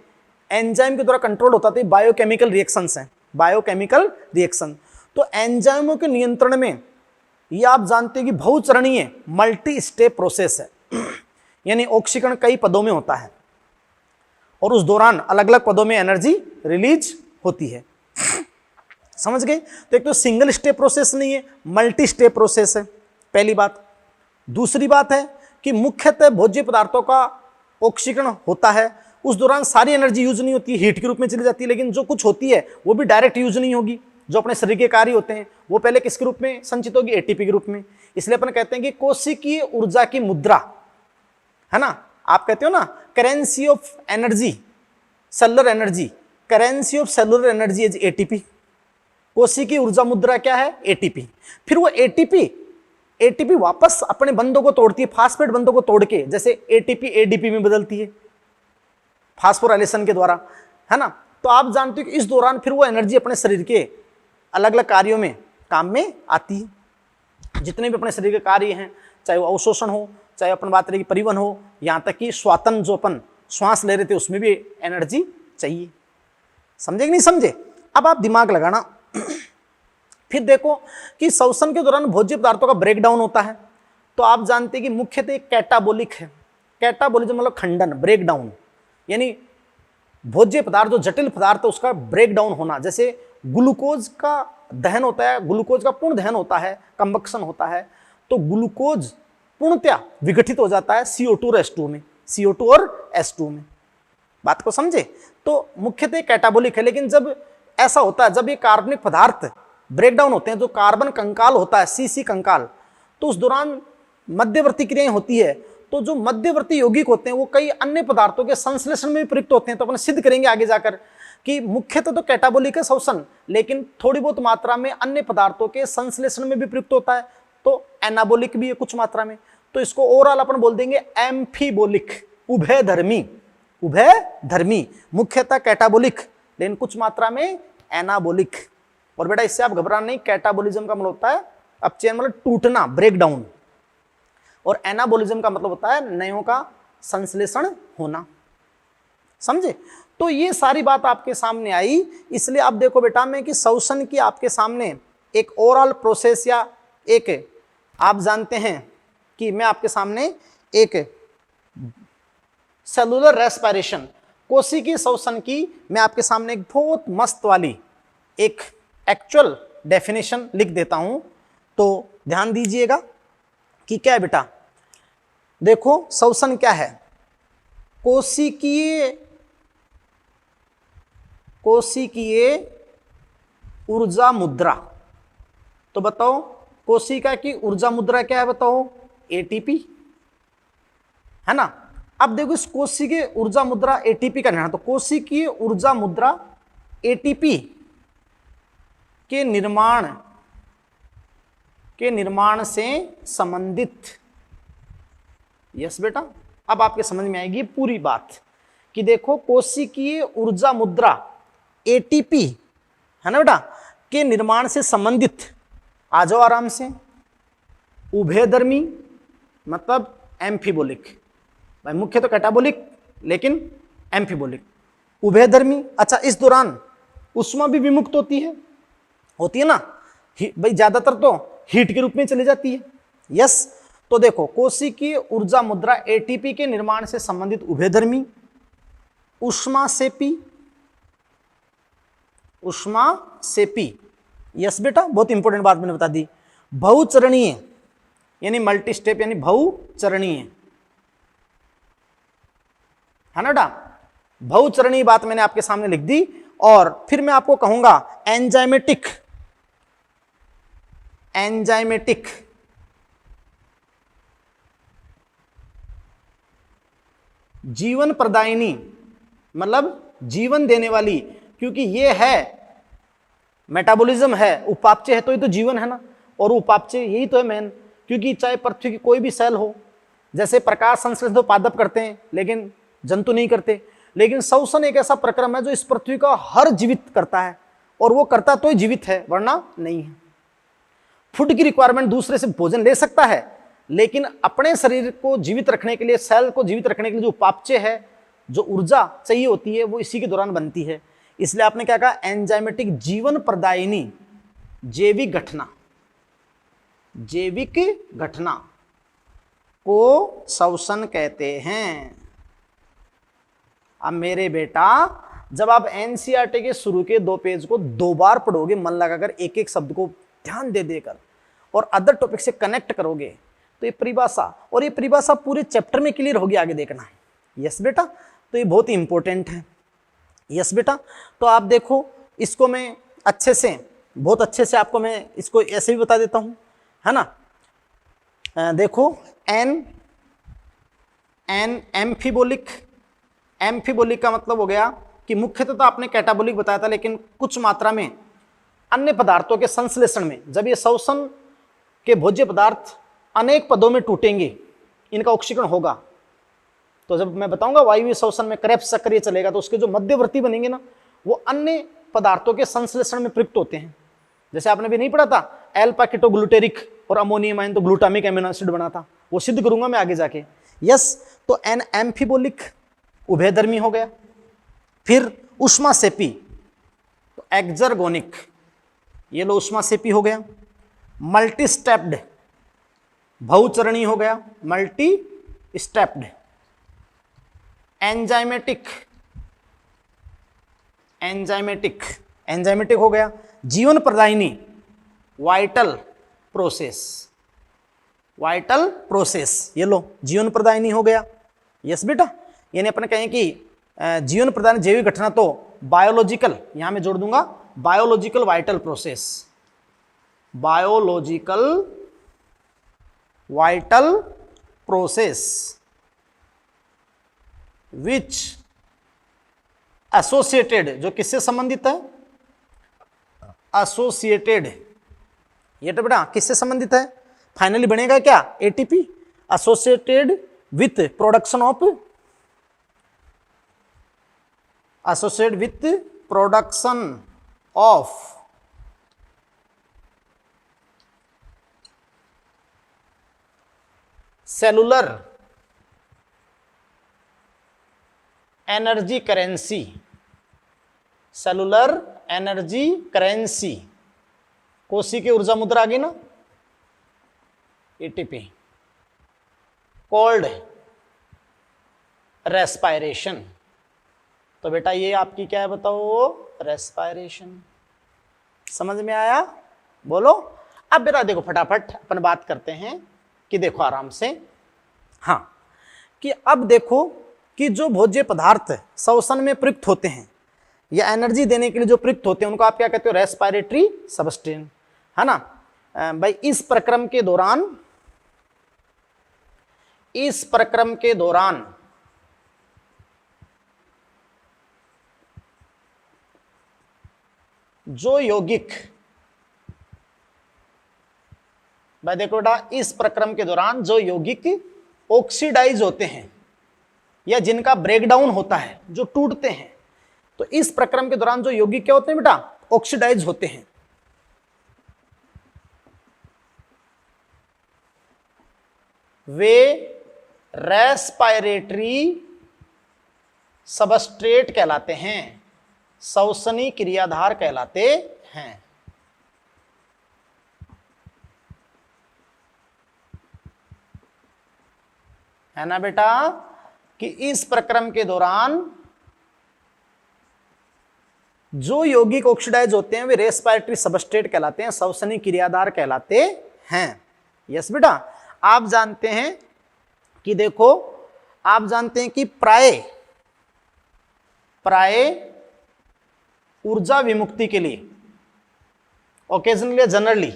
एंजाइम के द्वारा कंट्रोल होता है बायोकेमिकल रिएक्शंस हैं, बायोकेमिकल रिएक्शन। तो एंजाइमों के नियंत्रण में ये आप जानते हैं कि बहुचरणीय मल्टी स्टेप प्रोसेस है, यानी ऑक्सीकरण कई पदों में होता है और उस दौरान अलग अलग पदों में एनर्जी रिलीज होती है, समझ गए। तो एक तो सिंगल स्टेप प्रोसेस नहीं है, मल्टी स्टेप प्रोसेस है, पहली बात। दूसरी बात है कि मुख्यतः भोज्य पदार्थों का ऑक्सीकरण होता है, उस दौरान सारी एनर्जी यूज नहीं होती, हीट के रूप में चली जाती है, लेकिन जो कुछ होती है वो भी डायरेक्ट यूज नहीं होगी, जो अपने शरीर के कार्य होते हैं वो पहले किसके रूप में संचित होगी, एटीपी के रूप में। इसलिए अपन कहते हैं कि कोशिकीय ऊर्जा की मुद्रा, है ना, आप कहते हो ना currency of energy, cellular energy, currency of cellular energy is ATP. कोशिकीय ऊर्जा मुद्रा क्या है? एटीपी। फिर वो एटीपी वापस अपने बंधों को तोड़ती है, फास्फेट बंधों को तोड़ के, जैसे एटीपी एडीपी में बदलती है फास्फोराइलेशन के द्वारा, है ना। तो आप जानते हो कि इस दौरान फिर वो एनर्जी अपने शरीर के अलग अलग कार्यों में काम में आती है। जितने भी अपने शरीर के कार्य हैं, चाहे वो अवशोषण हो, चाहे अपन बात करें कि परिवहन हो, यहाँ तक कि स्वातन जो अपन श्वास ले रहे थे उसमें भी एनर्जी चाहिए। समझे कि नहीं समझे? अब आप दिमाग लगाना। फिर देखो कि श्वसन के दौरान भोज्य पदार्थों का ब्रेकडाउन होता है। तो आप जानते हैं कि मुख्यतः कैटाबोलिक है। कैटाबोलिज्म मतलब खंडन, ब्रेकडाउन, यानी भोज्य पदार्थ जो जटिल पदार्थ है उसका ब्रेकडाउन होना। जैसे ग्लूकोज का दहन होता है, ग्लूकोज का पूर्ण दहन होता है, कंबक्शन होता है, तो ग्लूकोज पूर्णतया विघटित हो जाता है CO2 और H2 में, CO2 और H2 में। बात को समझे? तो मुख्यतः कैटाबोलिक है। लेकिन जब ऐसा होता है, जब ये कार्बनिक पदार्थ ब्रेकडाउन होते हैं, जो कार्बन कंकाल होता है, CC कंकाल, तो उस दौरान मध्यवर्ती क्रियाएं होती है। तो जो मध्यवर्ती यौगिक होते हैं वो कई अन्य पदार्थों के संश्लेषण में भी प्रयुक्त होते हैं। तो अपन सिद्ध करेंगे आगे जाकर कि मुख्यतः तो कैटाबोलिक है श्वसन, लेकिन थोड़ी बहुत मात्रा में अन्य पदार्थों के संश्लेषण में भी प्रयुक्त होता है। तो एनाबोलिक भी है कुछ मात्रा में। तो इसको ओवरऑल अपन बोल देंगे एम्फीबोलिक, उभयधर्मी। उभयधर्मी, मुख्यतः कैटाबोलिक, लेकिन कुछ मात्रा में एनाबोलिक। और बेटा इससे आप घबराना नहीं, कैटाबोलिज्म का मतलब होता है अपचयन, मतलब टूटना, ब्रेकडाउन, और एनाबोलिज्म का मतलब होता है नयों का संश्लेषण होना। समझे? तो ये सारी बात आपके सामने आई। इसलिए आप देखो बेटा में कि श्वसन की आपके सामने एक ओरल प्रोसेस, या एक आप जानते हैं कि मैं आपके सामने एक सेलुलर रेस्पिरेशन, कोशिकीय श्वसन की मैं आपके सामने एक बहुत मस्त वाली एक एक्चुअल डेफिनेशन लिख देता हूं। तो ध्यान दीजिएगा कि क्या है बेटा, देखो श्वसन क्या है? कोशिकीय ऊर्जा मुद्रा। तो बताओ कोशिका की ऊर्जा मुद्रा क्या है? बताओ एटीपी, है ना। अब देखो इस कोशिकीय ऊर्जा मुद्रा एटीपी का निर्माण, तो कोशिकीय ऊर्जा मुद्रा एटीपी के निर्माण से संबंधित। यस बेटा, अब आपके समझ में आएगी पूरी बात कि देखो कोशिकीय ऊर्जा मुद्रा एटीपी, है ना बेटा, के निर्माण से संबंधित। आ जाओ आराम से। उभयधर्मी मतलब एम्फीबोलिक, भाई मुख्य तो कैटाबोलिक लेकिन एम्फीबोलिक, उभयधर्मी। अच्छा, इस दौरान उष्मा भी विमुक्त होती है ना भाई, ज्यादातर तो हीट के रूप में चली जाती है। यस, तो देखो कोशिकीय ऊर्जा मुद्रा एटीपी के निर्माण से संबंधित उभयधर्मी, उष्मा सेपी। यस बेटा, बहुत इंपॉर्टेंट बात मैंने बता दी। बहुचरणीय यानी मल्टी स्टेप, यानी बहुचरणीय, है ना बेटा। बहुचरणीय बात मैंने आपके सामने लिख दी। और फिर मैं आपको कहूंगा एंजाइमेटिक जीवन प्रदायिनी, मतलब जीवन देने वाली, क्योंकि ये है मेटाबॉलिज्म है, उपापचय है, तो ये तो जीवन है ना। और उपापचय यही तो है मेन, क्योंकि चाहे पृथ्वी की कोई भी सेल हो, जैसे प्रकाश संश्लेषण तो पादप करते हैं लेकिन जंतु नहीं करते, लेकिन श्वसन एक ऐसा प्रक्रम है जो इस पृथ्वी का हर जीवित करता है, और वो करता तो ही जीवित है, वरना नहीं है। फूड की रिक्वायरमेंट दूसरे से भोजन ले सकता है, लेकिन अपने शरीर को जीवित रखने के लिए, सेल को जीवित रखने के लिए जो उपापचय है, जो ऊर्जा चाहिए होती है, वो इसी के दौरान बनती है। इसलिए आपने क्या कहा? एंजाइमेटिक जीवन प्रदायिनी जैविक घटना को श्वसन कहते हैं। अब मेरे बेटा, जब आप एनसीईआरटी के शुरू के 2 पेज को 2 बार पढ़ोगे, मन लगाकर एक एक शब्द को ध्यान दे देकर, और अदर टॉपिक से कनेक्ट करोगे, तो ये परिभाषा, और ये परिभाषा पूरे चैप्टर में क्लियर होगी, आगे देखना। यस बेटा, तो ये बहुत ही इंपॉर्टेंट है। यस बेटा, तो आप देखो इसको मैं अच्छे से, बहुत अच्छे से आपको मैं इसको ऐसे भी बता देता हूं, है ना। देखो एन एम्फीबोलिक। एम्फीबोलिक का मतलब हो गया कि मुख्यतः तो आपने कैटाबोलिक बताया था, लेकिन कुछ मात्रा में अन्य पदार्थों के संश्लेषण में जब ये श्वसन के भोज्य पदार्थ अनेक पदों में टूटेंगे, इनका ऑक्सीकरण होगा, तो जब मैं बताऊंगा वायवीय श्वसन में क्रेब्स सक्रिय चलेगा, तो उसके जो मध्यवर्ती बनेंगे ना, वो अन्य पदार्थों के संश्लेषण में प्रयुक्त होते हैं। जैसे आपने भी नहीं पढ़ा था एल्फा कीटोग्लूटेरिक और अमोनियम आयन तो ग्लूटामिक एमिनो एसिड बना था, वो सिद्ध करूंगा मैं आगे जाके। यस, तो एन एम्फीबोलिक उभयधर्मी हो गया। फिर उष्मासेपी तो एक्सर्गोनिक, ये लो उष्मासेपी हो गया। मल्टी स्टेप्ड बहुचरणीय हो गया, multi stepped. Enzymatic, enzymatic enzymatic हो गया। जीवन प्रदायिनी वाइटल प्रोसेस, वाइटल प्रोसेस, ये लो जीवन प्रदायिनी हो गया। यस बेटा, यानी अपन कहें कि जीवन प्रदायिनी जैविक घटना तो बायोलॉजिकल, यहां मैं जोड़ दूंगा biological vital process, biological vital process which associated, जो किससे संबंधित है, एसोसिएटेड, ये तो बेटा किससे संबंधित है, फाइनली बनेगा क्या ATP, associated with production of, associated with production of cellular energy currency, cellular energy currency, कोशी की ऊर्जा मुद्रा आ गई ना, एटीपी, कोल्ड रेस्पायरेशन। तो बेटा ये आपकी क्या है बताओ, रेस्पायरेशन। समझ में आया, बोलो। अब बेटा देखो फटाफट अपन बात करते हैं कि देखो आराम से, हाँ, कि अब देखो कि जो भोज्य पदार्थ श्वसन में प्रयुक्त होते हैं या एनर्जी देने के लिए जो प्रयुक्त होते हैं, उनको आप क्या कहते हो, रेस्पायरेटरी सबस्टेंस, है ना भाई। इस प्रक्रम के दौरान, इस प्रक्रम के दौरान जो यौगिक, भाई देखो बेटा, इस प्रक्रम के दौरान जो यौगिक ऑक्सीडाइज होते हैं या जिनका ब्रेकडाउन होता है, जो टूटते हैं, तो इस प्रक्रम के दौरान जो यौगिक क्या होते हैं बेटा, ऑक्सीडाइज होते हैं। वे रेस्पायरेटरी सबस्ट्रेट कहलाते हैं, श्वसनी क्रियाधार कहलाते हैं। है ना बेटा, कि इस प्रक्रम के दौरान जो यौगिक ऑक्सीडाइज होते हैं वे रेस्पायरेटरी सबस्ट्रेट कहलाते हैं, श्वसनी क्रियाधार कहलाते हैं। यस बेटा, आप जानते हैं कि देखो, आप जानते हैं कि प्राय ऊर्जा विमुक्ति के लिए, ओकेजनली या जनरली,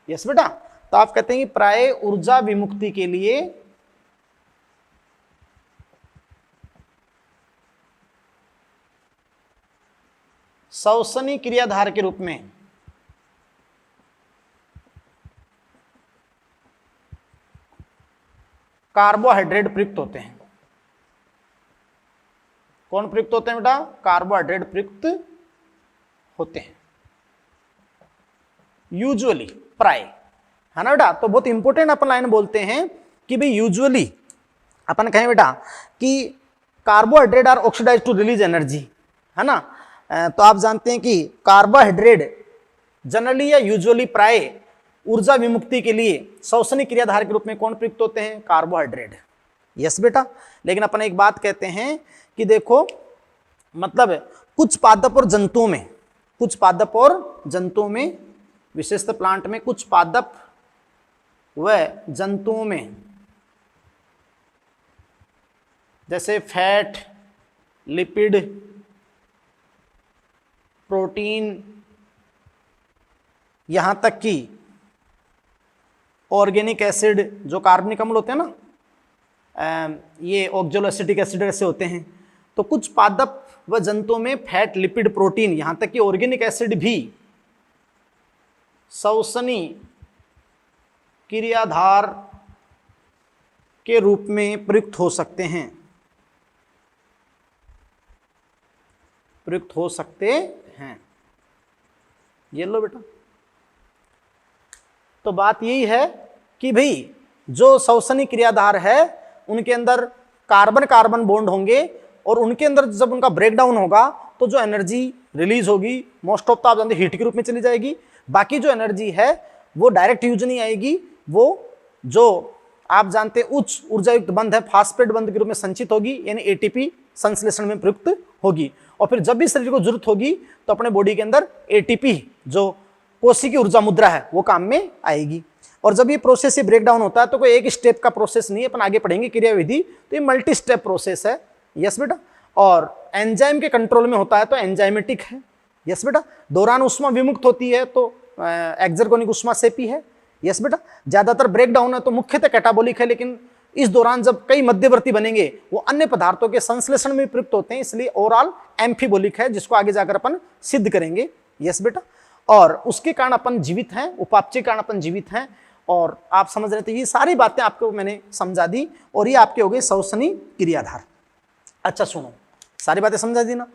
यस बेटा, तो आप कहते हैं कि प्राय ऊर्जा विमुक्ति के लिए श्वसनी क्रियाधार के रूप में कार्बोहाइड्रेट प्रयुक्त होते हैं। कौन प्रयुक्त होते हैं बेटा, कार्बोहाइड्रेट प्रयुक्त होते हैं यूजुअली, प्राय, है ना बेटा। तो बहुत इंपॉर्टेंट अपन लाइन बोलते हैं कि भाई यूजुअली अपन कहें बेटा कि carbohydrate are oxidise to release energy, है ना। तो आप जानते हैं कि कार्बोहाइड्रेट जनरली या यूजुअली प्राय ऊर्जा विमुक्ति के लिए श्वसनी क्रियाधार के रूप में कौन प्रयुक्त होते हैं, कार्बोहाइड्रेट। यस बेटा, लेकिन अपन एक बात कहते हैं कि देखो, मतलब कुछ पादप और जंतुओं में, कुछ पादप और जंतुओं में, विशेषतः प्लांट में, कुछ पादप व जंतुओं में, जैसे फैट, लिपिड, प्रोटीन, यहां तक कि ऑर्गेनिक एसिड, जो कार्बनिक अम्ल होते हैं ना, ये ऑक्जेलोएसिटिक एसिड ऐसे होते हैं। तो कुछ पादप व जंतुओं में फैट, लिपिड, प्रोटीन, यहां तक कि ऑर्गेनिक एसिड भी श्वसनी क्रियाधार के रूप में प्रयुक्त हो सकते हैं, प्रयुक्त हो सकते हैं। ये लो बेटा। तो बात यही है कि भाई जो श्वसनी क्रियाधार है उनके अंदर कार्बन कार्बन बॉन्ड होंगे और उनके अंदर जब उनका ब्रेकडाउन होगा तो जो एनर्जी रिलीज होगी मोस्ट ऑफ तो आप जानते हैं हीट के रूप में चली जाएगी। बाकी जो एनर्जी है वो डायरेक्ट यूज नहीं आएगी, वो जो आप जानते हैं उच्च ऊर्जा युक्त बंध है फास्फेट बंध के रूप में संचित होगी, यानी एटीपी संश्लेषण में प्रयुक्त होगी। और फिर जब भी शरीर को जरूरत होगी तो अपने बॉडी के अंदर एटीपी जो कोशिकीय ऊर्जा मुद्रा है वो काम में आएगी। और जब ये प्रोसेस से ब्रेक डाउन होता है तो कोई एक स्टेप का प्रोसेस नहीं है, अपन आगे पढ़ेंगे क्रियाविधि, तो ये मल्टी स्टेप प्रोसेस है। यस बेटा। और एंजाइम के कंट्रोल में होता है तो एंजाइमेटिक है। यस बेटा। दौरान उष्मा विमुक्त होती है तो एक्सर्गोनिक उष्मा सेपी है। यस बेटा। ज्यादातर ब्रेक डाउन है तो मुख्यतः कैटाबोलिक है, लेकिन इस दौरान जब कई मध्यवर्ती बनेंगे वो अन्य पदार्थों के संश्लेषण में प्रयुक्त होते हैं, इसलिए ओवरऑल एम्फीबोलिक है, जिसको आगे जाकर अपन सिद्ध करेंगे। यस बेटा। और उसके कारण अपन जीवित हैं, उपापचय के कारण अपन जीवित हैं। और आप समझ रहे थे, ये सारी बातें आपको मैंने समझा दी और ये आपके हो गए श्वसनी क्रियाधार। अच्छा सुनो, सारी बातें समझा दी ना।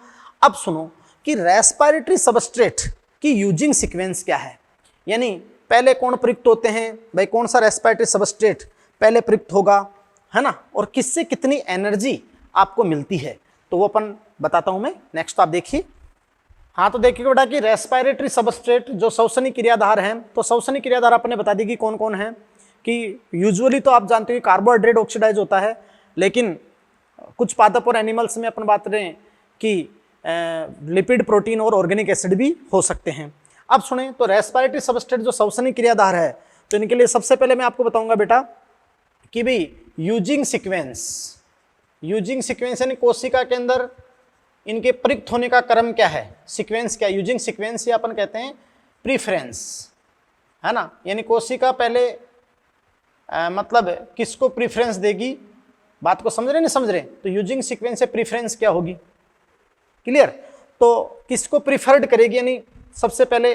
अब सुनो कि रेस्पिरेटरी सबस्ट्रेट की यूजिंग सीक्वेंस क्या है, यानी पहले कौन प्रयुक्त होते हैं भाई, कौन सा रेस्पिरेटरी सबस्ट्रेट पहले प्रयुक्त होगा, है ना, और किससे कितनी एनर्जी आपको मिलती है, तो वो अपन बताता हूं मैं नेक्स्ट। आप देखिए। हाँ तो देखिए बेटा कि रेस्पिरेटरी सबस्ट्रेट जो श्वसनी क्रियाधार हैं, तो श्वसनी क्रियाधार आपने बता दी कि कौन कौन है, कि यूजुअली तो आप जानते हो कार्बोहाइड्रेट ऑक्सीडाइज होता है, लेकिन कुछ पादप और एनिमल्स में अपन बात करें कि लिपिड, प्रोटीन और ऑर्गेनिक एसिड भी हो सकते हैं। अब सुने तो रेस्पिरेटरी सबस्ट्रेट जो श्वसनी क्रियाधार है, तो इनके लिए सबसे पहले मैं आपको बताऊंगा बेटा कि भाई यूजिंग सीक्वेंस, यूजिंग सीक्वेंस यानी कोशिका के अंदर इनके प्रयुक्त होने का क्रम क्या है, सीक्वेंस क्या, यूजिंग सीक्वेंस या अपन कहते हैं प्रीफरेंस, है ना, यानी कोशिका पहले मतलब किसको प्रीफरेंस देगी, बात को समझ रहे नहीं समझ रहे, तो यूजिंग सीक्वेंस से प्रीफरेंस क्या होगी, क्लियर, तो किसको प्रीफर्ड करेगी, यानी सबसे पहले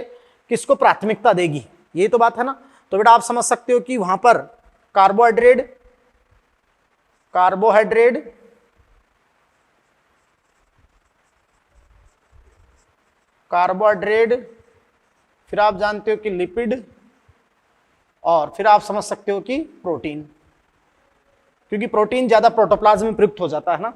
किसको प्राथमिकता देगी, यही तो बात है ना। तो बेटा आप समझ सकते हो कि वहां पर कार्बोहाइड्रेट, कार्बोहाइड्रेट कार्बोहाइड्रेट, फिर आप जानते हो कि लिपिड, और फिर आप समझ सकते हो कि प्रोटीन, क्योंकि प्रोटीन ज्यादा प्रोटोप्लाज्म में प्रयुक्त हो जाता है ना।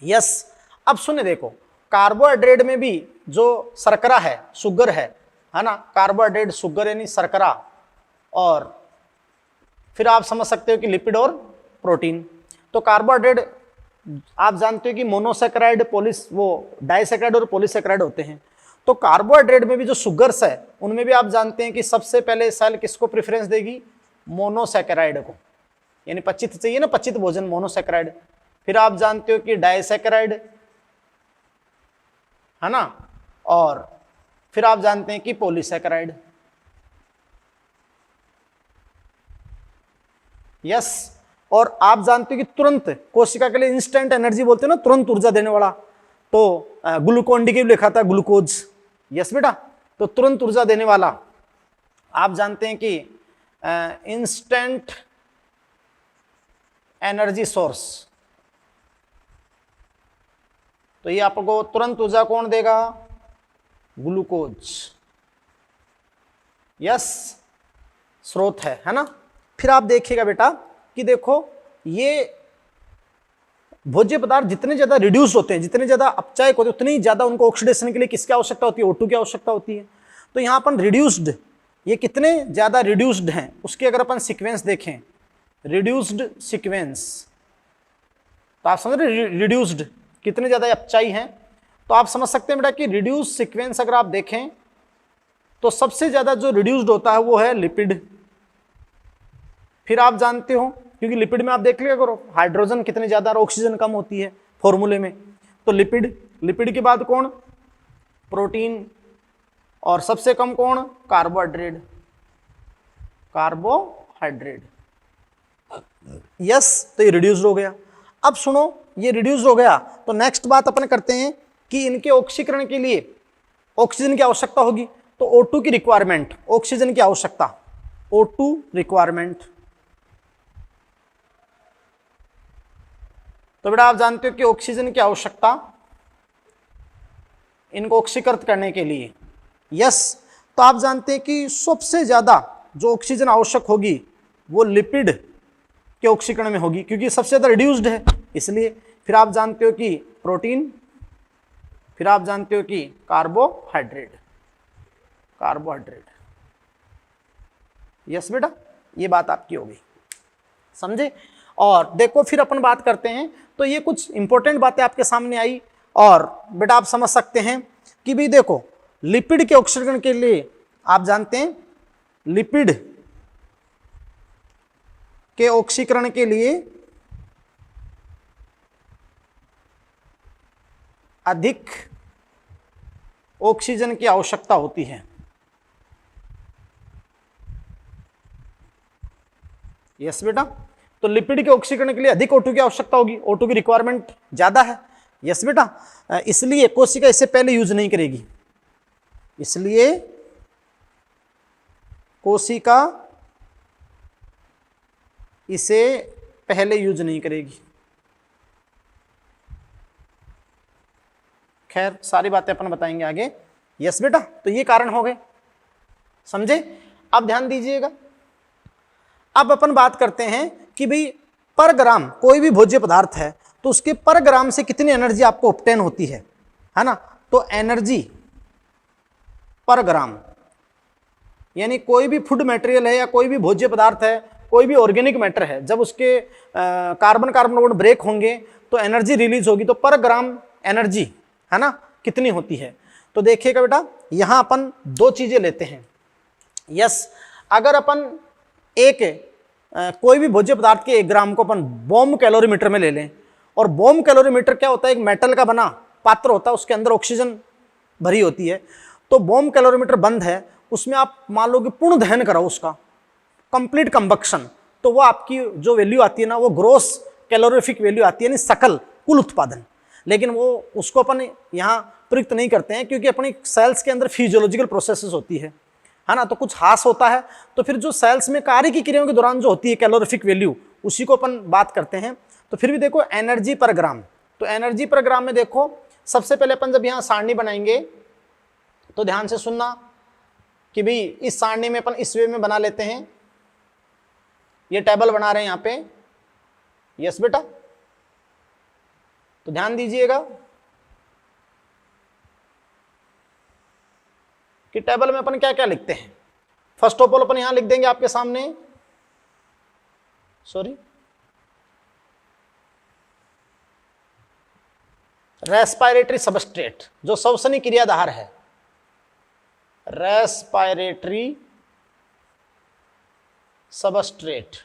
यस। अब सुने देखो, कार्बोहाइड्रेट में भी जो शर्करा है, शुगर है ना, कार्बोहाइड्रेट शुगर यानी शर्करा, और फिर आप समझ सकते हो कि लिपिड और प्रोटीन। तो कार्बोहाइड्रेट आप जानते हो कि मोनोसेक्राइड, वो डाइसेक्राइड और पॉलीसेक्राइड होते हैं। तो कार्बोहाइड्रेट में भी जो शुगर्स है उनमें भी आप जानते हैं कि सबसे पहले सेल किसको प्रेफरेंस देगी, मोनोसेक्राइड को, यानी पचित चाहिए ना, पचित भोजन मोनोसेक्राइड। फिर आप जानते हो कि डाइसेक्राइड, है ना, और फिर आप जानते हैं कि पॉलीसेक्राइड। यस। और आप जानते हो कि तुरंत कोशिका के लिए इंस्टेंट एनर्जी बोलते हैं ना, तुरंत ऊर्जा देने वाला, तो ग्लूकोन डी के भी लिखा था ग्लूकोज। यस बेटा। तो तुरंत ऊर्जा देने वाला आप जानते हैं कि इंस्टेंट एनर्जी सोर्स, तो ये आपको तुरंत ऊर्जा कौन देगा, ग्लूकोज। यस, स्रोत है ना। फिर आप देखिएगा बेटा कि देखो ये भोज्य पदार्थ जितने ज्यादा रिड्यूस होते हैं, जितने ज्यादा अपचायक होते हैं, उतनी ज्यादा उनको ऑक्सीडेशन के लिए किसकी आवश्यकता होती है, O2 की आवश्यकता होती है। तो यहाँ अपन रिड्यूस्ड, ये कितने ज्यादा रिड्यूस्ड हैं उसकी अगर अपन सीक्वेंस देखें, रिड्यूस्ड सीक्वेंस, तो आप समझ रहे रिड्यूस्ड कितने ज्यादा अपचाई हैं, तो आप समझ सकते हैं बेटा कि रिड्यूस्ड सीक्वेंस अगर आप देखें तो सबसे ज्यादा जो रिड्यूस्ड होता है वो है लिपिड। फिर आप जानते हो क्योंकि लिपिड में आप देख लिया करो हाइड्रोजन कितने ज्यादा और ऑक्सीजन कम होती है फॉर्मूले में, तो लिपिड, लिपिड के बाद कौन, प्रोटीन, और सबसे कम कौन, कार्बोहाइड्रेट, कार्बोहाइड्रेट। यस, तो ये रिड्यूस्ड हो गया। अब सुनो, ये रिड्यूस हो गया तो नेक्स्ट बात अपन करते हैं कि इनके ऑक्सीकरण के लिए ऑक्सीजन की आवश्यकता होगी, तो O2 की रिक्वायरमेंट, ऑक्सीजन की आवश्यकता, O2 रिक्वायरमेंट। तो बेटा आप जानते हो कि ऑक्सीजन की आवश्यकता इनको ऑक्सीकृत करने के लिए, यस, तो आप जानते हैं कि सबसे ज्यादा जो ऑक्सीजन आवश्यक होगी वो लिपिड के ऑक्सीकरण में होगी, क्योंकि सबसे ज्यादा रिड्यूस्ड है इसलिए। फिर आप जानते हो कि प्रोटीन, फिर आप जानते हो कि कार्बोहाइड्रेट, कार्बोहाइड्रेट, यस बेटा, ये बात आपकी हो गई, समझे। और देखो फिर अपन बात करते हैं, तो ये कुछ इंपॉर्टेंट बातें आपके सामने आई, और बेटा आप समझ सकते हैं कि भी देखो लिपिड के ऑक्सीकरण के लिए आप जानते हैं लिपिड के ऑक्सीकरण के लिए अधिक ऑक्सीजन की आवश्यकता होती है, यस बेटा, तो लिपिड के ऑक्सीकरण के लिए अधिक O2 की आवश्यकता होगी, O2 की रिक्वायरमेंट ज्यादा है, यस बेटा, इसलिए कोशिका इससे पहले यूज नहीं करेगी, इसलिए कोशिका इसे पहले यूज नहीं करेगी। खैर सारी बातें अपन बताएंगे आगे, यस बेटा, तो ये कारण हो गए, समझे। अब ध्यान दीजिएगा, अब अपन बात करते हैं कि भाई पर ग्राम कोई भी भोज्य पदार्थ है तो उसके पर ग्राम से कितनी एनर्जी आपको ऑब्टेन होती है ना, तो एनर्जी पर ग्राम, यानी कोई भी फूड मटेरियल है या कोई भी भोज्य पदार्थ है, कोई भी ऑर्गेनिक मैटर है, जब उसके कार्बन कार्बन बॉन्ड ब्रेक होंगे तो एनर्जी रिलीज होगी, तो पर ग्राम एनर्जी है ना कितनी होती है। तो देखिएगा बेटा, यहां अपन दो चीजें लेते हैं, यस, अगर अपन एक कोई भी भोज्य पदार्थ के 1 ग्राम को अपन बॉम्ब कैलोरीमीटर में ले लें, और बॉम्ब कैलोरीमीटर क्या होता है, एक मेटल का बना पात्र होता है, उसके अंदर ऑक्सीजन भरी होती है, तो बॉम्ब कैलोरीमीटर बंद है, उसमें आप मान लो कि पूर्ण दहन कराओ उसका, कंप्लीट कंबक्शन, तो वो आपकी जो वैल्यू आती है ना वो ग्रोस कैलोरीफिक वैल्यू आती है, यानी सकल कुल उत्पादन। लेकिन वो उसको अपन यहाँ प्रयुक्त नहीं करते हैं, क्योंकि अपनी सेल्स के अंदर फिजियोलॉजिकल प्रोसेसेस होती है ना, तो कुछ हास होता है, तो फिर जो सेल्स में कार्य की क्रियाओं के दौरान जो होती है कैलोरीफिक वैल्यू, उसी को अपन बात करते हैं। तो फिर भी देखो एनर्जी पर ग्राम, तो एनर्जी पर ग्राम में देखो सबसे पहले अपन जब यहाँ सारणी बनाएंगे तो ध्यान से सुनना कि भाई इस सारणी में अपन इस वे में बना लेते हैं, ये टेबल बना रहे हैं यहाँ पे, यस बेटा, तो ध्यान दीजिएगा कि टेबल में अपन क्या क्या लिखते हैं। फर्स्ट ऑफ ऑल अपन यहां लिख देंगे आपके सामने, सॉरी, रेस्पिरेटरी सबस्ट्रेट, जो श्वसनी क्रियाधार है, रेस्पिरेटरी सबस्ट्रेट,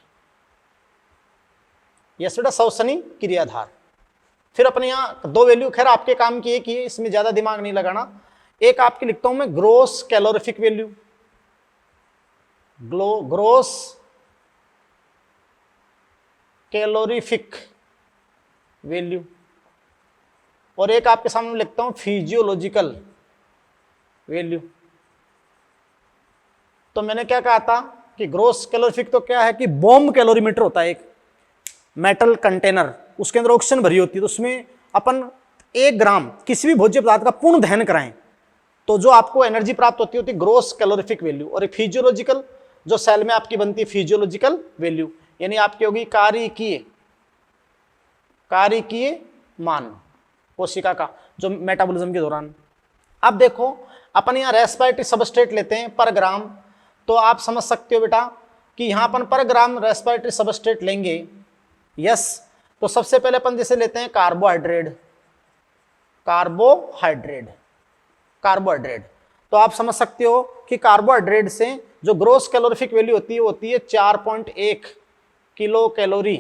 यस बेटा, श्वसनी क्रियाधार। फिर अपने यहां दो वैल्यू, खैर आपके काम की एक ही है, इसमें ज्यादा दिमाग नहीं लगाना, एक आपकी लिखता हूं मैं gross calorific value, gross calorific value, और एक आपके सामने लिखता हूं फिजियोलॉजिकल वैल्यू। तो मैंने क्या कहा था कि ग्रोस कैलोरीफिक तो क्या है कि बॉम्ब कैलोरीमीटर होता है, एक मेटल कंटेनर, उसके अंदर ऑक्सीजन भरी होती है, तो उसमें अपन 1 ग्राम किसी भी भोज्य पदार्थ का पूर्ण दहन कराएं तो जो आपको एनर्जी प्राप्त होती है ग्रोस कैलोरीफिक वैल्यू, और एक फिजियोलॉजिकल जो सेल में आपकी बनती है फिजियोलॉजिकल वैल्यू, यानी आपकी होगी कारिकीय मान कोशिका का जो मेटाबॉलिज्म के दौरान। अब देखो अपन यहाँ रेस्पिरेटरी सबस्ट्रेट लेते हैं पर ग्राम, तो आप समझ सकते हो बेटा कि यहाँ अपन पर ग्राम रेस्पिरेटरी सबस्ट्रेट लेंगे, यस, तो सबसे पहले अपन जैसे लेते हैं कार्बोहाइड्रेट, कार्बोहाइड्रेट, तो आप समझ सकते हो कि कार्बोहाइड्रेट से जो ग्रोस कैलोरीफिक वैल्यू होती है 4.1 किलो कैलोरी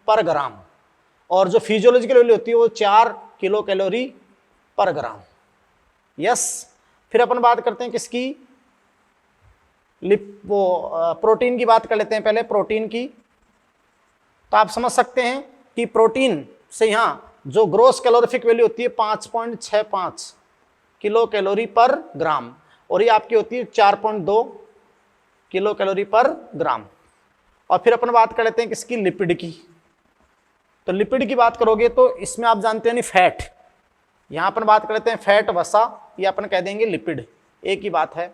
पर ग्राम, और जो फिजियोलॉजिकल वैल्यू होती है वो 4 किलो कैलोरी पर ग्राम, यस। फिर अपन बात करते हैं किसकी, प्रोटीन की बात कर लेते हैं पहले, प्रोटीन की, तो आप समझ सकते हैं कि प्रोटीन से यहाँ जो ग्रोस कैलोरीफिक वैल्यू होती है 5.65 किलो कैलोरी पर ग्राम, और ये आपकी होती है 4.2 किलो कैलोरी पर ग्राम। और फिर अपन बात कर लेते हैं किसकी, लिपिड की। तो लिपिड की बात करोगे तो इसमें आप जानते हैं नहीं फैट, यहां अपन बात कर लेते हैं फैट वसा, ये अपन कह देंगे लिपिड, एक ही बात है।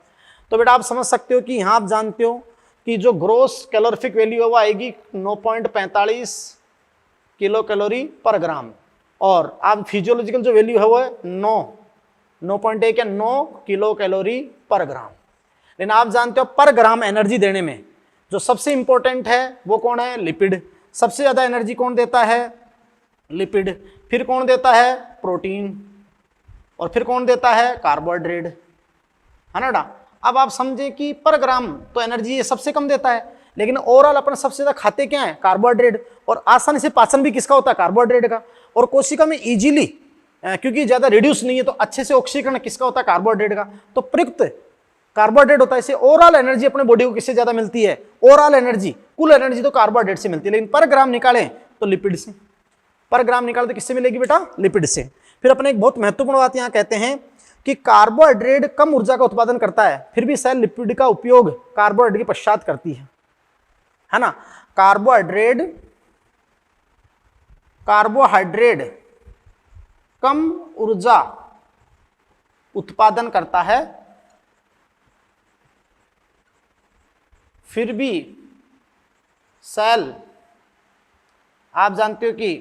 तो बेटा आप समझ सकते हो कि यहां आप जानते हो कि जो ग्रोस कैलोरीफिक वैल्यू है वो आएगी 9.45 किलो कैलोरी पर ग्राम, और आप फिजियोलॉजिकल जो वैल्यू है वो है 9.1 या 9 किलो कैलोरी पर ग्राम। लेकिन आप जानते हो पर ग्राम एनर्जी देने में जो सबसे इंपॉर्टेंट है वो कौन है, लिपिड। सबसे ज्यादा एनर्जी कौन देता है, लिपिड। फिर कौन देता है, प्रोटीन, और फिर कौन देता है, कार्बोहाइड्रेट, है ना बेटा। अब आप समझे कि पर ग्राम तो एनर्जी ये सबसे कम देता है, लेकिन ओवरऑल अपन सबसे ज्यादा खाते क्या है, कार्बोहाइड्रेट, और आसानी से पाचन भी किसका होता है, कार्बोहाइड्रेट का। और कोशिका में इजीली क्योंकि ज्यादा रिड्यूस नहीं है तो अच्छे से ऑक्सीकरण किसका होता है, कार्बोहाइड्रेट का, तो प्रयुक्त कार्बोहाइड्रेट होता है। इसे ओवरऑल एनर्जी अपने बॉडी को किससे ज्यादा मिलती है, ओवरऑल एनर्जी, कुल एनर्जी तो कार्बोहाइड्रेट से मिलती है, लेकिन पर ग्राम निकालें तो लिपिड से, पर ग्राम निकाले तो किससे मिलेगी बेटा, लिपिड से। फिर अपने एक बहुत महत्वपूर्ण बात यहां कहते हैं कि कार्बोहाइड्रेट कम ऊर्जा का उत्पादन करता है, फिर भी सेल लिपिड का उपयोग कार्बोहाइड्रेट के पश्चात करती है ना। कार्बोहाइड्रेट कम ऊर्जा उत्पादन करता है, फिर भी सेल आप जानते हो कि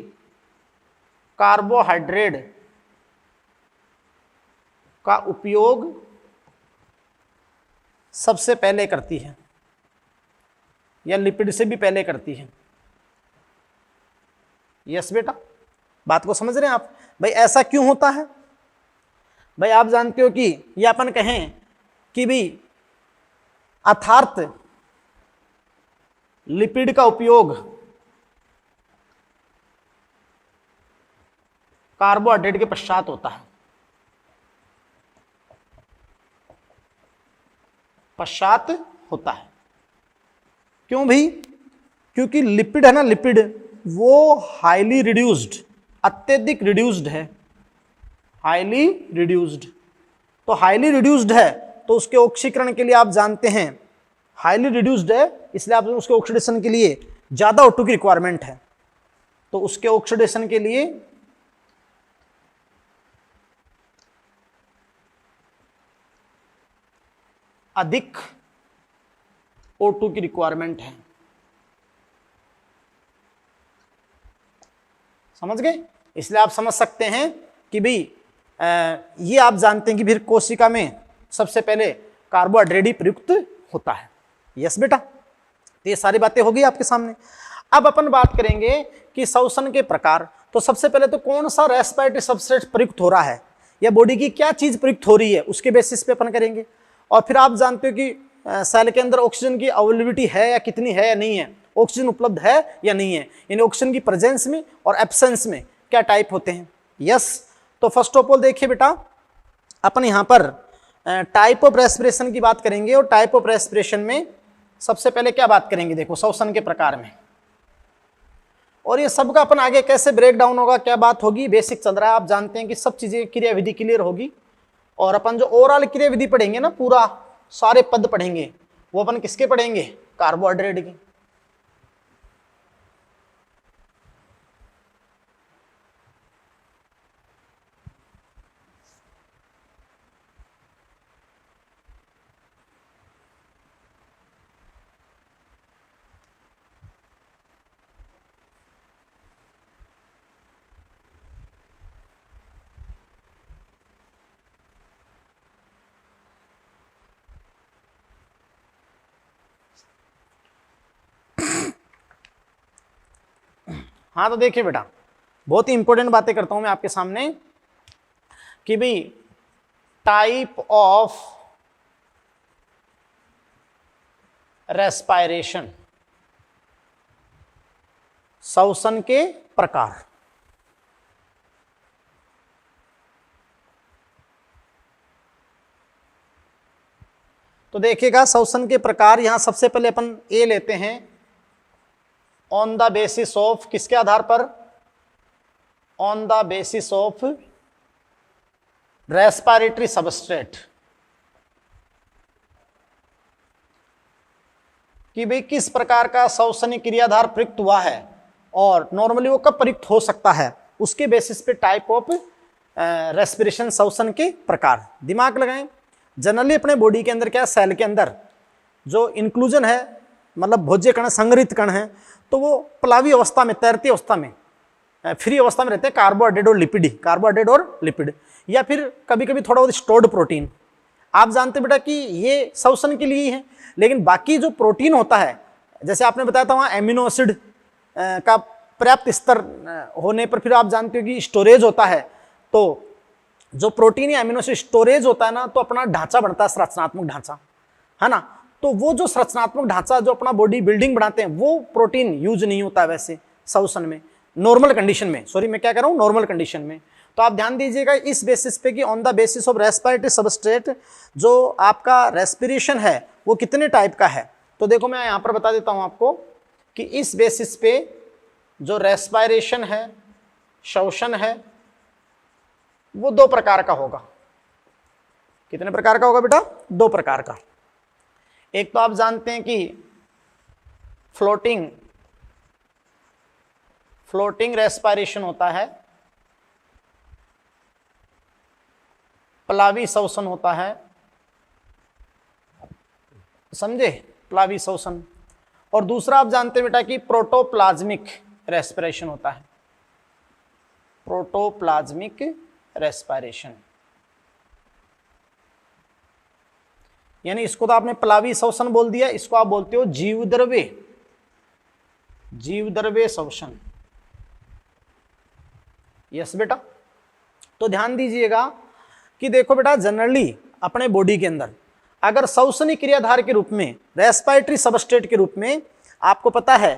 कार्बोहाइड्रेट का उपयोग सबसे पहले करती है, या लिपिड से भी पहले करती है। यस बेटा, बात को समझ रहे हैं आप। भाई ऐसा क्यों होता है, भाई आप जानते हो कि ये अपन कहें कि भाई अर्थात लिपिड का उपयोग कार्बोहाइड्रेट के पश्चात होता है, पश्चात होता है। क्यों भाई, क्योंकि लिपिड है ना, लिपिड वो हाईली रिड्यूस्ड, अत्यधिक रिड्यूस्ड है, हाईली रिड्यूस्ड। तो हाईली रिड्यूस्ड है तो उसके ऑक्सीकरण के लिए आप जानते हैं हाईली रिड्यूस्ड है, इसलिए आप उसके ऑक्सीडेशन के लिए ज्यादा O2 की रिक्वायरमेंट है, तो उसके ऑक्सीडेशन के लिए अधिक O2 की रिक्वायरमेंट है। समझ गए, इसलिए आप समझ सकते हैं कि भाई ये आप जानते हैं कि फिर कोशिका में सबसे पहले कार्बोहाइड्रेट ही प्रयुक्त होता है। यस बेटा, तो ये सारी बातें होगी आपके सामने। अब अपन बात करेंगे कि श्वसन के प्रकार। तो सबसे पहले तो कौन सा रेस्पिरेटरी सबस्ट्रेट प्रयुक्त हो रहा है, या बॉडी की क्या चीज प्रयुक्त हो रही है, उसके बेसिस पे अपन करेंगे। और फिर आप जानते हो कि सेल के अंदर ऑक्सीजन की अवेलेबिलिटी है या कितनी है या नहीं है, ऑक्सीजन उपलब्ध है या नहीं है, यानी ऑक्सीजन की प्रेजेंस में और एब्सेंस में क्या टाइप होते हैं। यस, तो फर्स्ट ऑफ ऑल देखिए बेटा, अपन यहाँ पर टाइप ऑफ रेस्पिरेशन की बात करेंगे, और टाइप ऑफ रेस्पिरेशन में सबसे पहले क्या बात करेंगे, देखो श्वसन के प्रकार में, और ये सबका अपन आगे कैसे ब्रेक डाउन होगा, क्या बात होगी, बेसिक चल रहा है। आप जानते हैं कि सब चीजें क्रियाविधि क्लियर होगी, और अपन जो ओवरऑल क्रियाविधि पढ़ेंगे ना, पूरा सारे पद पढ़ेंगे, वो अपन किसके पढ़ेंगे, कार्बोहाइड्रेट की। हाँ तो देखिए बेटा, बहुत ही इंपॉर्टेंट बातें करता हूं मैं आपके सामने कि भाई टाइप ऑफ रेस्पायरेशन, श्वसन के प्रकार। तो देखिएगा श्वसन के प्रकार, यहां सबसे पहले अपन ए लेते हैं, ऑन द बेसिस ऑफ, किसके आधार पर? On the basis of respiratory substrate, कि भाई किस प्रकार का श्वसनी क्रियाधार प्रयुक्त हुआ है और नॉर्मली वो कब प्रयुक्त हो सकता है, उसके बेसिस पे टाइप ऑफ रेस्पिरेशन, श्वसन के प्रकार। दिमाग लगाएं, जनरली अपने बॉडी के अंदर क्या, सेल के अंदर जो इंक्लूजन है, मतलब भोज्य कण, संग्रहित कण है, तो वो प्लावी अवस्था में, तैरती अवस्था में, फ्री अवस्था में रहते हैं, कार्बोहाइड्रेट और लिपिड, कार्बोहाइड्रेट और लिपिड, या फिर कभी कभी थोड़ा बहुत स्टोर्ड प्रोटीन। आप जानते बेटा कि ये श्वसन के लिए ही है, लेकिन बाकी जो प्रोटीन होता है, जैसे आपने बताया था वहाँ एमिनो एसिड का पर्याप्त स्तर होने पर फिर आप जानते हो कि स्टोरेज होता है, तो जो प्रोटीन या एमिनो एसिड स्टोरेज होता है ना, तो अपना ढांचा बनता है, संरचनात्मक ढांचा, है ना। तो वो जो संरचनात्मक ढांचा जो अपना बॉडी बिल्डिंग बनाते हैं, वो प्रोटीन यूज नहीं होता वैसे श्वसन में, नॉर्मल कंडीशन में, सॉरी मैं क्या कह रहा हूँ, नॉर्मल कंडीशन में। तो आप ध्यान दीजिएगा इस बेसिस पे कि on the basis of respiratory substrate, जो आपका रेस्पिरेशन है वो कितने टाइप का है। तो देखो मैं यहाँ पर बता देता हूँ आपको कि इस बेसिस पे जो रेस्पिरेशन है, श्वसन है, वो दो प्रकार का होगा। कितने प्रकार का होगा बेटा? दो प्रकार का। एक तो आप जानते हैं कि फ्लोटिंग रेस्पिरेशन होता है, प्लावी श्वसन होता है, समझे, प्लावी श्वसन। और दूसरा आप जानते हैं बेटा कि प्रोटोप्लाज्मिक रेस्पिरेशन होता है, प्रोटोप्लाज्मिक रेस्पिरेशन, यानी इसको तो आपने प्लावी श्वसन बोल दिया, इसको आप बोलते हो जीवद्रव्य श्वसन। यस बेटा। तो ध्यान दीजिएगा कि देखो बेटा, जनरली अपने बॉडी के अंदर अगर श्वसनी क्रियाधार के रूप में, रेस्पिरेटरी सबस्ट्रेट के रूप में आपको पता है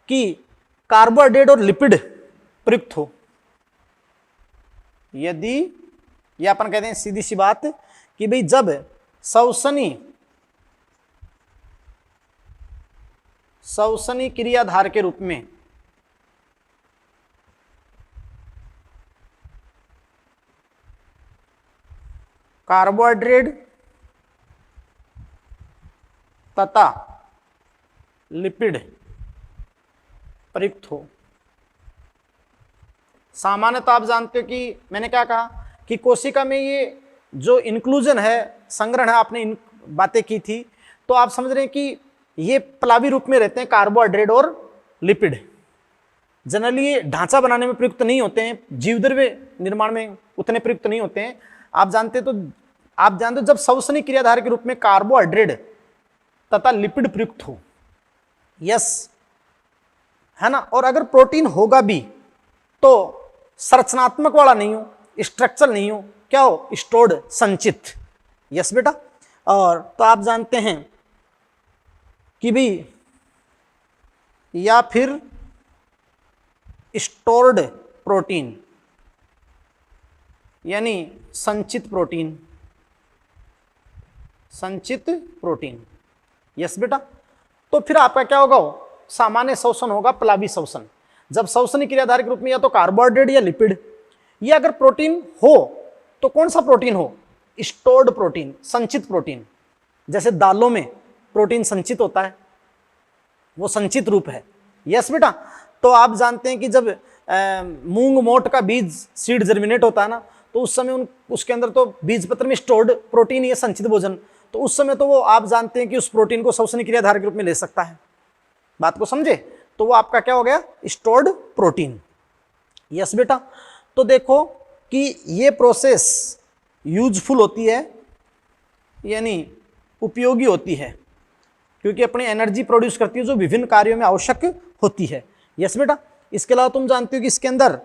कि कार्बोहाइड्रेट और लिपिड प्रयुक्त हो, यदि ये अपन कहते हैं सीधी सी बात कि भाई जब श्वसनी क्रियाधार के रूप में कार्बोहाइड्रेट तथा लिपिड प्रयुक्त हो। सामान्यतः आप जानते हो कि मैंने क्या कहा कि कोशिका में ये जो इंक्लूजन है, संग्रहण है, आपने इन बातें की थी, तो आप समझ रहे हैं कि ये प्लावी रूप में रहते हैं, कार्बोहाइड्रेट और लिपिड। जनरली ये ढांचा बनाने में प्रयुक्त नहीं होते हैं, जीवद्रव्य निर्माण में उतने प्रयुक्त नहीं होते हैं। आप जानते हो जब श्वसनी क्रियाधार के रूप में कार्बोहाइड्रेट तथा लिपिड प्रयुक्त हो, यस, है ना, और अगर प्रोटीन होगा भी तो संरचनात्मक वाला नहीं हो, स्ट्रक्चर नहीं हो, क्या हो, स्टोर्ड, संचित। यस बेटा। और तो आप जानते हैं कि भी या फिर स्टोर्ड प्रोटीन, यानी संचित प्रोटीन, यस बेटा। तो फिर आपका क्या होगा, सामान्य श्वसन होगा, प्लावी श्वसन, जब श्वसनी क्रियाधार के रूप में या तो कार्बोहाइड्रेट या लिपिड, या अगर प्रोटीन हो तो कौन सा प्रोटीन हो, स्टोर्ड प्रोटीन, संचित प्रोटीन। जैसे दालों में प्रोटीन संचित होता है, वो संचित रूप है। यस बेटा। तो आप जानते हैं कि जब मूंग मोट का बीज सीड जर्मिनेट होता है ना, तो उस समय उसके अंदर तो बीज पत्र में स्टोर्ड प्रोटीन, ये संचित भोजन, तो उस समय तो वो आप जानते हैं कि उस प्रोटीन को श्वसनी क्रियाधार के रूप में ले सकता है। बात को समझे? तो वो आपका क्या हो गया, स्टोर्ड प्रोटीन। यस बेटा। तो देखो कि ये प्रोसेस यूजफुल होती है, यानी उपयोगी होती है, क्योंकि अपनी एनर्जी प्रोड्यूस करती है जो विभिन्न कार्यों में आवश्यक होती है। यस बेटा। इसके अलावा तुम जानते हो कि इसके अंदर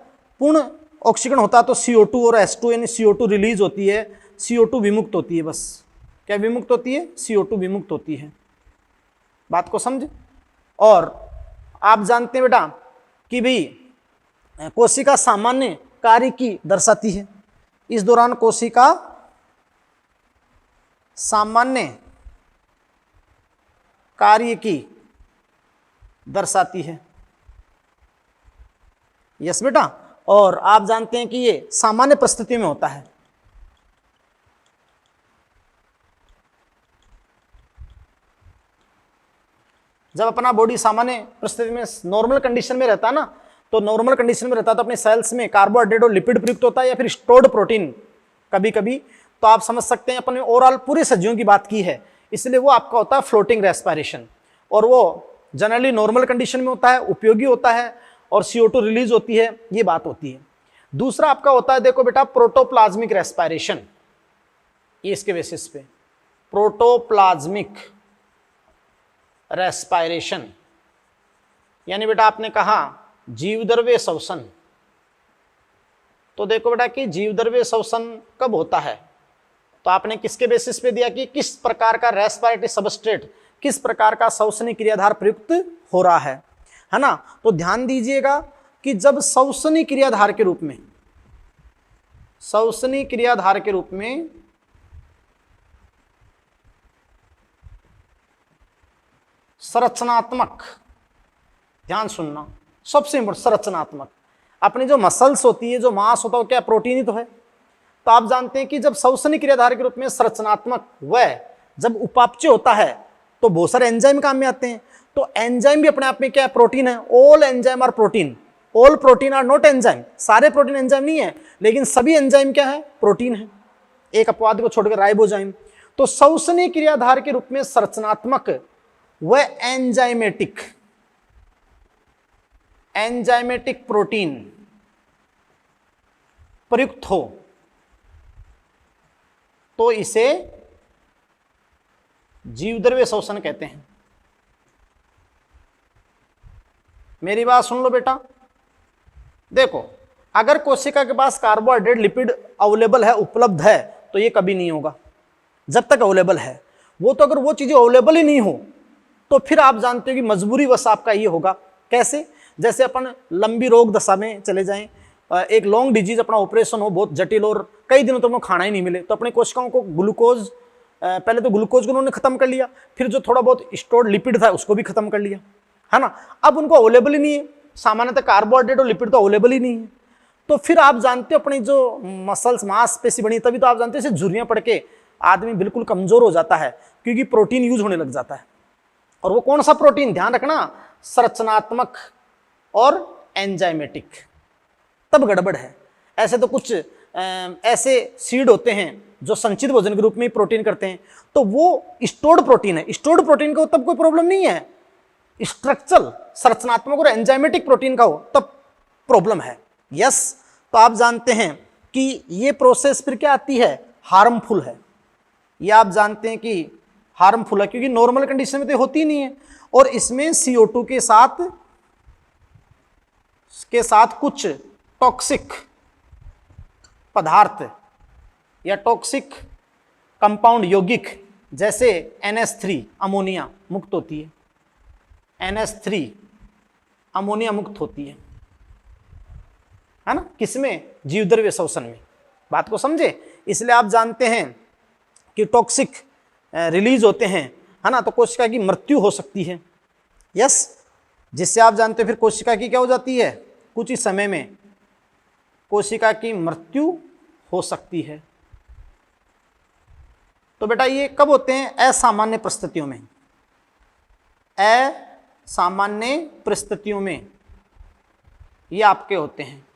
पूर्ण ऑक्सीकरण होता है, तो CO2 और H2, यानी CO2 रिलीज होती है, CO2 विमुक्त होती है। बस क्या विमुक्त होती है, CO2 विमुक्त होती है। बात को समझे? और आप जानते हैं बेटा कि भाई कोशिका सामान्य कार्य की दर्शाती है, इस दौरान कोशिका सामान्य कार्य की दर्शाती है। यस बेटा। और आप जानते हैं कि ये सामान्य परिस्थितियों में होता है। जब अपना बॉडी सामान्य परिस्थिति में नॉर्मल कंडीशन में रहता है ना, तो नॉर्मल कंडीशन में रहता है तो अपने सेल्स में कार्बोहाइड्रेट और लिपिड प्रयुक्त होता है या फिर स्टोर्ड प्रोटीन कभी कभी। तो आप समझ सकते हैं अपने ओवरऑल पूरे सजीवों की बात की है, इसलिए वो आपका होता है फ्लोटिंग रेस्पिरेशन, और वो जनरली नॉर्मल कंडीशन में होता है, उपयोगी होता है और CO2 रिलीज होती है, ये बात होती है। दूसरा आपका होता है, देखो बेटा, प्रोटोप्लाज्मिक रेस्पिरेशन, ये इसके बेसिस पे प्रोटोप्लाज्मिक रेस्पिरेशन, यानी बेटा आपने कहा जीवद्रव्य श्वसन। तो देखो बेटा कि जीवद्रव्य श्वसन कब होता है, तो आपने किसके बेसिस पे दिया कि किस प्रकार का रेस्पिरेटरी सबस्ट्रेट, किस प्रकार का श्वसनी क्रियाधार प्रयुक्त हो रहा है ना। तो ध्यान दीजिएगा कि जब श्वसनी क्रियाधार के रूप में, श्वसनी क्रियाधार के रूप में संरचनात्मक, ध्यान सुनना, सबसे इंपॉर्टेंट संरचनात्मक, अपनी जो मसल्स होती है, जो मांस होता है, क्या प्रोटीन ही तो है। तो आप जानते हैं कि जब श्वसनी क्रियाधार के रूप में संरचनात्मक वह जब उपापचय होता है तो बहुत सारे एंजाइम काम में आते हैं। तो एंजाइम भी अपने आप में क्या है, प्रोटीन है। All enzyme are protein, all protein are not enzyme, सारे प्रोटीन एंजाइम नहीं है, लेकिन सभी एंजाइम क्या है, प्रोटीन है, एक अपवाद को छोड़कर राइबोजाइम। तो श्वसनी क्रियाधार के रूप में संरचनात्मक व एंजाइमेटिक प्रोटीन प्रयुक्त हो तो इसे जीवद्रव्य श्वसन कहते हैं। मेरी बात सुन लो बेटा, देखो अगर कोशिका के पास कार्बोहाइड्रेट लिपिड अवेलेबल है, उपलब्ध है, तो ये कभी नहीं होगा जब तक अवेलेबल है। वो तो अगर वो चीजें अवेलेबल ही नहीं हो तो फिर आप जानते हो कि मजबूरी वश आपका ये होगा। कैसे, जैसे अपन लंबी रोग दशा में चले जाएं, एक लॉन्ग डिजीज अपना ऑपरेशन हो, बहुत जटिल और कई दिनों तक उनको खाना ही नहीं मिले, तो अपने कोशिकाओं को ग्लूकोज, पहले तो ग्लूकोज को उन्होंने खत्म कर लिया, फिर जो थोड़ा बहुत स्टोर्ड लिपिड था उसको भी खत्म कर लिया, है ना। अब उनको अवेलेबल ही नहीं है, सामान्यतः कार्बोहाइड्रेट और लिपिड तो अवेलेबल ही नहीं है। तो फिर आप जानते हो अपनी जो मसल्स, मांसपेशी बनी, तभी तो आप जानते हो इसे झुर्रियां पड़ के आदमी बिल्कुल कमजोर हो जाता है, क्योंकि प्रोटीन यूज होने लग जाता है। और वो कौन सा प्रोटीन, ध्यान रखना, संरचनात्मक और एंजाइमेटिक, तब गड़बड़ है। ऐसे तो कुछ ऐसे सीड होते हैं जो संचित भोजन के रूप में प्रोटीन करते हैं, तो वो स्टोर्ड प्रोटीन है। स्टोर्ड प्रोटीन का हो तब कोई प्रॉब्लम नहीं है, स्ट्रक्चरल संरचनात्मक और एंजाइमेटिक प्रोटीन का हो तब प्रॉब्लम है। यस, तो आप जानते हैं कि ये प्रोसेस फिर क्या आती है, हार्मफुल है। ये आप जानते हैं कि हार्मफुल है, क्योंकि नॉर्मल कंडीशन में तो होती नहीं है, और इसमें CO2 के साथ कुछ टॉक्सिक पदार्थ या टॉक्सिक कंपाउंड यौगिक जैसे NH3 अमोनिया मुक्त होती है, NH3 अमोनिया मुक्त होती है ना, किसमें, जीवद्रव्य श्वसन में। बात को समझे। इसलिए आप जानते हैं कि टॉक्सिक रिलीज होते हैं, है ना, तो कोशिका की मृत्यु हो सकती है। यस, जिससे आप जानते हैं फिर कोशिका की क्या हो जाती है, कुछ ही समय में कोशिका की मृत्यु हो सकती है। तो बेटा ये कब होते हैं, असामान्य परिस्थितियों में, असामान्य परिस्थितियों में ये आपके होते हैं।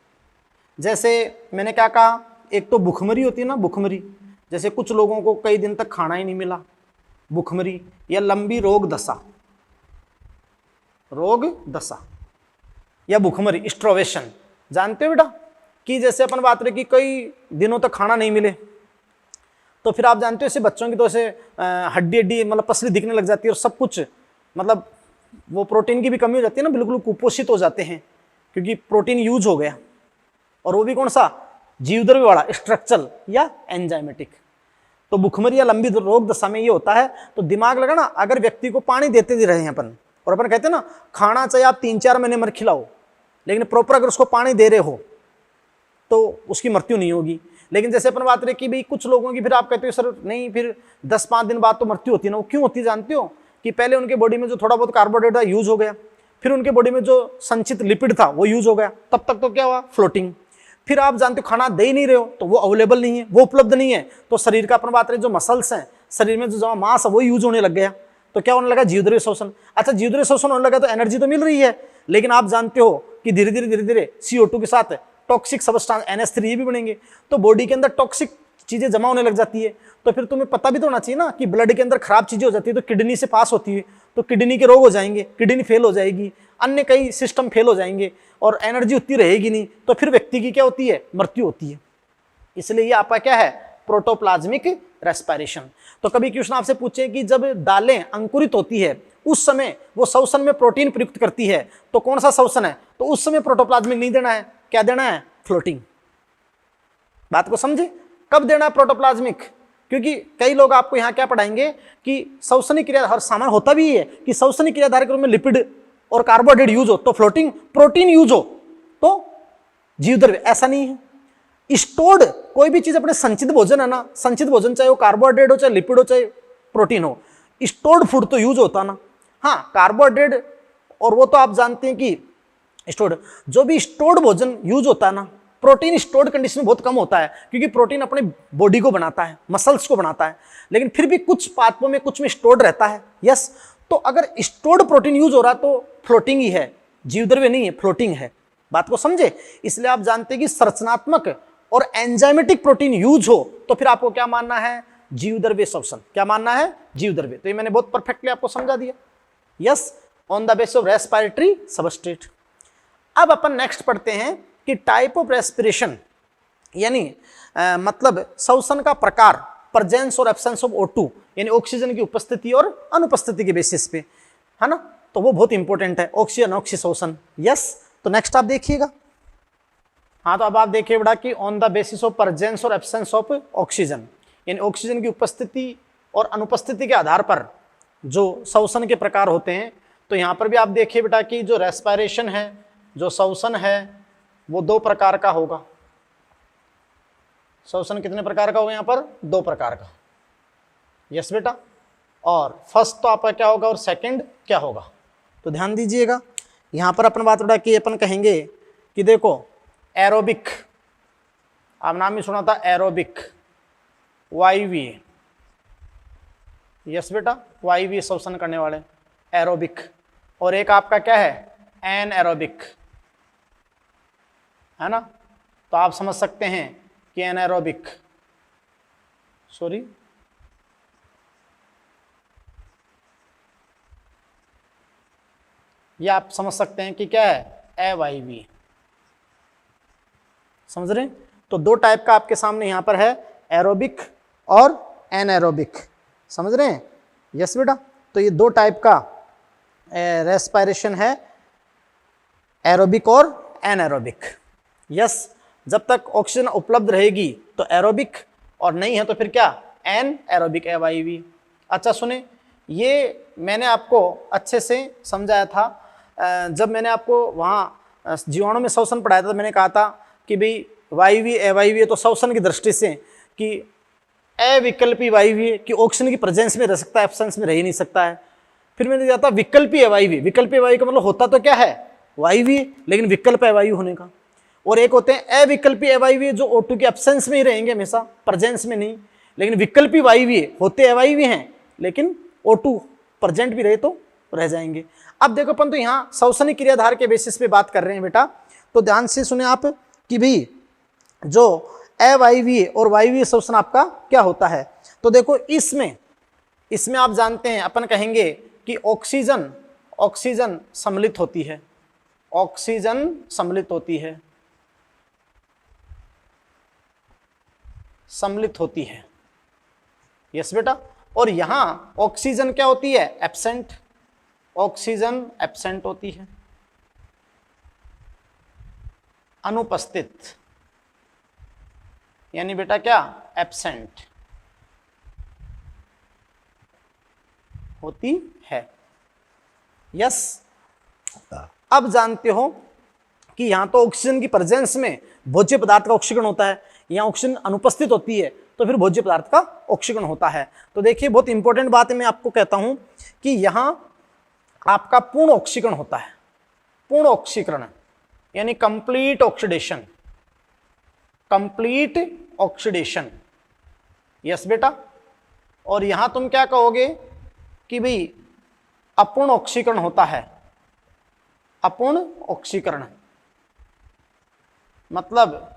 जैसे मैंने क्या कहा, एक तो भूखमरी होती है ना, भूखमरी, जैसे कुछ लोगों को कई दिन तक खाना ही नहीं मिला, भूखमरी, या लंबी रोग दशा या भूखमरी, स्ट्रोवेशन। जानते हो बेटा कि जैसे अपन बात रहे कि कई दिनों तक खाना नहीं मिले, तो फिर आप जानते हो ऐसे बच्चों की तो ऐसे हड्डी मतलब पसली दिखने लग जाती है, और सब कुछ मतलब वो प्रोटीन की भी कमी हो जाती है ना, बिल्कुल कुपोषित हो जाते हैं, क्योंकि प्रोटीन यूज हो गया, और वो भी कौन सा, जीवद्रव्य वाला, स्ट्रक्चरल या एंजाइमेटिक। तो भूखमरी या लंबी रोग दशा में ये होता है। तो दिमाग लगा ना, अगर व्यक्ति को पानी देते रहे हैं अपन, और अपन कहते हैं ना खाना चाहे आप 3-4 महीने मर खिलाओ, लेकिन प्रॉपर अगर उसको पानी दे रहे हो तो उसकी मृत्यु नहीं होगी। लेकिन जैसे अपन बात रहे कि भाई कुछ लोगों की फिर आप कहते हो सर नहीं, फिर 10-5 दिन बाद तो मृत्यु होती है ना। वो क्यों होती है जानते हो, कि पहले उनके बॉडी में जो थोड़ा बहुत कार्बोहाइड्रेट यूज हो गया, फिर उनके बॉडी में जो संचित लिपिड था वो यूज हो गया, तब तक तो क्या हुआ, फ्लोटिंग। फिर आप जानते हो खाना दे ही नहीं रहे हो तो वो अवेलेबल नहीं है, वो उपलब्ध नहीं है, तो शरीर का अपन बात रहे जो मसल्स हैं, शरीर में जो जमा मांस है वो यूज होने लग गया, तो क्या होने लगा, जीवद्रव्य शोषण। अच्छा जीवद्रव्य शोषण होने लगा तो एनर्जी तो मिल रही है, लेकिन आप जानते हो कि धीरे धीरे CO2 के साथ टॉक्सिक सबस्टांस NH3 भी बनेंगे, तो बॉडी के अंदर टॉक्सिक चीजें जमा होने लग जाती है। तो फिर तुम्हें पता भी तो होना चाहिए ना कि ब्लड के अंदर खराब चीजें हो जाती है तो किडनी से पास होती है, तो किडनी के रोग हो जाएंगे, किडनी फेल हो जाएगी, अन्य कई सिस्टम फेल हो जाएंगे और एनर्जी उतनी रहेगी नहीं, तो फिर व्यक्ति की क्या होती है, मृत्यु होती है। इसलिए ये आपका क्या है, प्रोटोप्लाज्मिक रेस्पिरेशन। तो कभी क्वेश्चन आपसे पूछे कि जब दालें अंकुरित होती है उस समय वो श्वसन में प्रोटीन प्रयुक्त करती है, तो कौन सा श्वसन है, तो उस समय प्रोटोप्लाज्मिक नहीं देना है, क्या देना है, फ्लोटिंग। बात को समझे, कब देना है प्रोटोप्लाज्मिक, क्योंकि कई लोग आपको यहां क्या पढ़ाएंगे कि श्वसनी क्रिया, हर सामान होता भी है कि श्वसनी क्रियाधार के रूप में लिपिड और कार्बोहाइड्रेट यूज हो तो फ्लोटिंग, प्रोटीन यूज हो तो जीवद्रव्य, ऐसा नहीं है। स्टोर्ड कोई भी चीज अपने संचित भोजन है ना, संचित भोजन चाहे वो कार्बोहाइड्रेट हो, चाहे लिपिड हो, चाहे प्रोटीन हो, स्टोर्ड फूड तो यूज होता ना। हाँ कार्बोहाइड्रेट और वो तो आप जानते हैं कि स्टोर्ड, जो भी स्टोर्ड भोजन यूज होता है ना, प्रोटीन स्टोर्ड कंडीशन में बहुत कम होता है, क्योंकि प्रोटीन अपने बॉडी को बनाता है, मसल्स को बनाता है, लेकिन फिर भी कुछ पात्रों में कुछ में स्टोर्ड रहता है। यस, तो अगर स्टोर्ड प्रोटीन यूज हो रहा तो फ्लोटिंग ही है, जीवद्रव्य नहीं है, फ्लोटिंग है। बात को समझे, इसलिए आप जानते हैं कि संरचनात्मक और एंजाइमेटिक प्रोटीन यूज हो तो फिर आपको क्या मानना है, जीवद्रव्य श्वसन, क्या मानना है, जीवद्रव्य। तो ये मैंने बहुत परफेक्टली आपको समझा दिया। Yes, on the basis of respiratory substrate. अब अपन नेक्स्ट पढ़ते हैं कि टाइप ऑफ रेस्पिरेशन, यानी मतलब श्वसन का प्रकार, प्रेजेंस और एब्सेंस ऑफ O2, यानी ऑक्सीजन की उपस्थिति और अनुपस्थिति के बेसिस पे, है ना, तो वो बहुत इंपॉर्टेंट है, ऑक्सीजन ऑक्सीशोषण। यस, तो नेक्स्ट आप देखिएगा। हाँ, तो अब आप देखिए बेटा कि on the basis of presence और एब्सेंस ऑफ ऑक्सीजन, यानी ऑक्सीजन की उपस्थिति और अनुपस्थिति के आधार पर जो श्वसन के प्रकार होते हैं। तो यहाँ पर भी आप देखिए बेटा कि जो रेस्पिरेशन है, जो श्वसन है वो दो प्रकार का होगा। श्वसन कितने प्रकार का होगा, यहाँ पर दो प्रकार का। यस बेटा, और फर्स्ट तो आपका क्या होगा और सेकंड क्या होगा, तो ध्यान दीजिएगा। यहाँ पर अपन बात बेटा कि अपन कहेंगे कि देखो एरोबिक, आप नाम ही सुना था एरोबिक, वायवीय। यस बेटा, वायवीय श्वसन करने वाले एरोबिक, और एक आपका क्या है एनएरोबिक, है ना। तो आप समझ सकते हैं कि एनाएरोबिक, सॉरी ये आप समझ सकते हैं कि क्या है अवायवीय, समझ रहे हैं। तो दो टाइप का आपके सामने यहां पर है, एरोबिक और एनाएरोबिक, समझ रहे हैं। यस बेटा, तो ये दो टाइप का रेस्पिरेशन है, एरोबिक और एनाएरोबिक। यस, जब तक ऑक्सीजन उपलब्ध रहेगी तो एरोबिक, और नहीं है तो फिर क्या, एन एरोबिक, अवायवीय। अच्छा सुने, ये मैंने आपको अच्छे से समझाया था जब मैंने आपको वहाँ जीवाणु में श्वसन पढ़ाया था, तो मैंने कहा था कि भाई वायवीय अवायवीय तो श्वसन की दृष्टि से कि अविकल्पी वायवीय कि ऑक्सीजन की प्रेजेंस में रह सकता है, एब्सेंस में रह ही नहीं सकता है। फिर मैंने दिया था विकल्पी अवायवीय, विकल्पी अवायवीय का मतलब होता तो क्या है वायवीय, लेकिन विकल्प अवायवीय होने का। और एक होते हैं अविकल्पी अवायवीय जो O2 के एब्सेंस में ही रहेंगे हमेशा, प्रेजेंस में नहीं, लेकिन विकल्पी वायवीय होते अवायवीय हैं लेकिन O2 प्रेजेंट भी रहे तो रह जाएंगे। अब देखो अपन तो यहाँ श्वसनी क्रियाधार के बेसिस पे बात कर रहे हैं बेटा, तो ध्यान से सुने आप कि भाई जो अवायवीय और वायवीय श्वसन आपका क्या होता है। तो देखो इसमें आप जानते हैं अपन कहेंगे कि ऑक्सीजन सम्मिलित होती है, ऑक्सीजन सम्मिलित होती है, सम्मिलित होती है। यस बेटा, और यहां ऑक्सीजन क्या होती है, एब्सेंट, ऑक्सीजन एब्सेंट होती है, अनुपस्थित, यानी बेटा क्या, एब्सेंट होती है। यस, अब जानते हो कि यहां तो ऑक्सीजन की प्रेजेंस में भोज्य पदार्थ का ऑक्सीकरण होता है, यहां ऑक्सीजन अनुपस्थित होती है तो फिर भोज्य पदार्थ का ऑक्सीकरण होता है। तो देखिए बहुत इंपॉर्टेंट बात है, मैं आपको कहता हूं कि यहां आपका पूर्ण ऑक्सीकरण होता है, पूर्ण ऑक्सीकरण यानी complete oxidation, complete oxidation. Yes बेटा। और यहां तुम क्या कहोगे कि भाई अपूर्ण ऑक्सीकरण होता है। अपूर्ण ऑक्सीकरण मतलब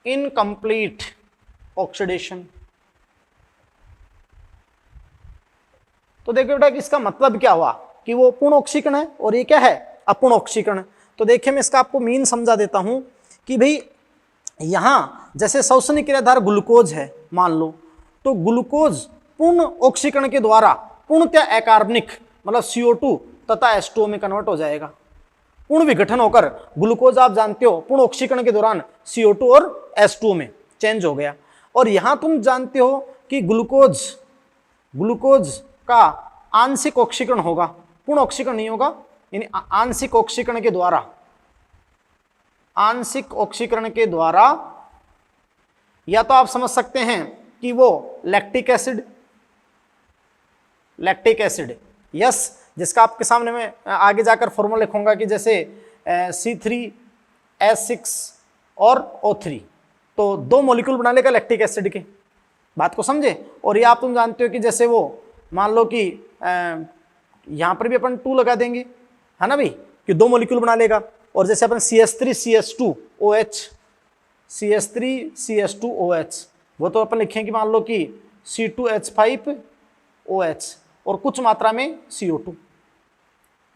इनकंप्लीट ऑक्सीडेशन। तो देखिए बेटा कि इसका मतलब क्या हुआ कि वो पूर्ण ऑक्सीकरण है और ये क्या है, अपूर्ण ऑक्सीकरण। तो देखिए मैं इसका आपको मीन समझा देता हूं कि भाई यहां जैसे श्वसनी क्रियाधार ग्लूकोज है मान लो, तो ग्लूकोज पूर्ण ऑक्सीकरण के द्वारा पूर्णतः अकार्बनिक मतलब CO2 तथा H2O में कन्वर्ट हो जाएगा। पूर्ण विघटन होकर ग्लूकोज आप जानते हो पूर्ण ऑक्सीकरण के दौरान CO2 और H2O में चेंज हो गया। और यहां तुम जानते हो कि ग्लूकोज का आंशिक ऑक्सीकरण होगा, पूर्ण ऑक्सीकरण नहीं होगा, यानी आंशिक ऑक्सीकरण के द्वारा, आंशिक ऑक्सीकरण के द्वारा या तो आप समझ सकते हैं कि वो lactic acid, lactic acid yes, जिसका आपके सामने मैं आगे जाकर फॉर्मूला लिखूंगा कि जैसे C3H6 और O3, तो 2 मॉलिक्यूल बना लेगा लैक्टिक एसिड के, बात को समझे। और ये आप तुम जानते हो कि जैसे वो मान लो कि यहां पर भी अपन 2 लगा देंगे, है ना भाई, कि 2 मॉलिक्यूल बना लेगा। और जैसे अपन CH3CH2OH, CH3CH2OH, वो तो अपन लिखेंगे कि मान लो कि C2H5OH और कुछ मात्रा में CO2।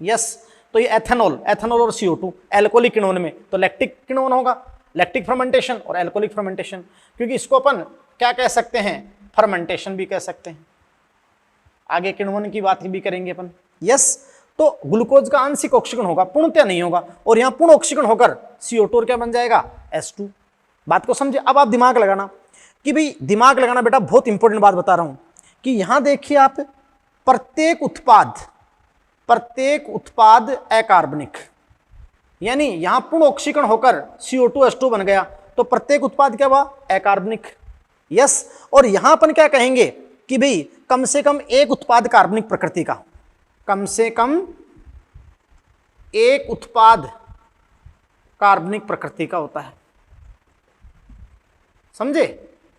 यस, तो ये एथेनॉल, एथेनॉल और CO2 एल्कोहलिक किण्वन में, तो लैक्टिक किण्वन होगा, लैक्टिक फर्मेंटेशन और एल्कोहलिक फर्मेंटेशन, क्योंकि इसको अपन क्या कह सकते हैं, फर्मेंटेशन भी कह सकते हैं। आगे किण्वन की बात भी करेंगे अपन। यस, तो ग्लूकोज का आंशिक ऑक्सीकरण होगा, पूर्णतः नहीं होगा, और यहां पूर्ण ऑक्सीकरण होकर CO2 और क्या बन जाएगा, H2। बात को समझे। अब आप दिमाग लगाना कि भाई, दिमाग लगाना बेटा बहुत इंपॉर्टेंट बात बता रहा हूं कि यहां देखिए आप, प्रत्येक उत्पाद अकार्बनिक, यानी यहां पूर्ण ऑक्सीकरण होकर CO2 H2 बन गया, तो प्रत्येक उत्पाद क्या हुआ, अकार्बनिक। यस, और यहां अपन क्या कहेंगे कि भाई कम से कम एक उत्पाद कार्बनिक प्रकृति का, कम से कम एक उत्पाद कार्बनिक प्रकृति का होता है, समझे,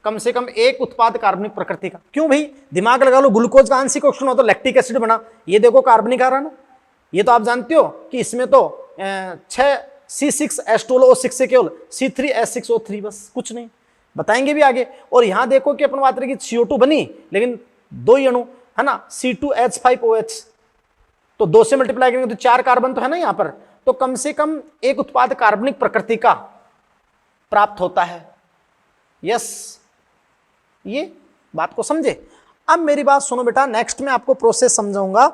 कम से कम एक उत्पाद कार्बनिक प्रकृति का। क्यों भाई, दिमाग लगा लो, ग्लूकोज का आंशिक ऑक्सीकरण हो तो लैक्टिक एसिड बना, ये देखो कार्बनिक आ रहा ना, ये तो आप जानते हो कि इसमें तो 6 C6H12O6 से केवल C3H6O3, बस कुछ नहीं, बताएंगे भी आगे। और यहां देखो कि अपन बात रही कि CO2 बनी, लेकिन 2 ही अणु है ना, C2H5OH, तो 2 से मल्टीप्लाई करेंगे तो 4 कार्बन तो है ना यहां पर, तो कम से कम एक उत्पाद कार्बनिक प्रकृति का प्राप्त होता है। यस, ये बात को समझे। अब मेरी बात सुनो बेटा, नेक्स्ट में आपको प्रोसेस समझाऊंगा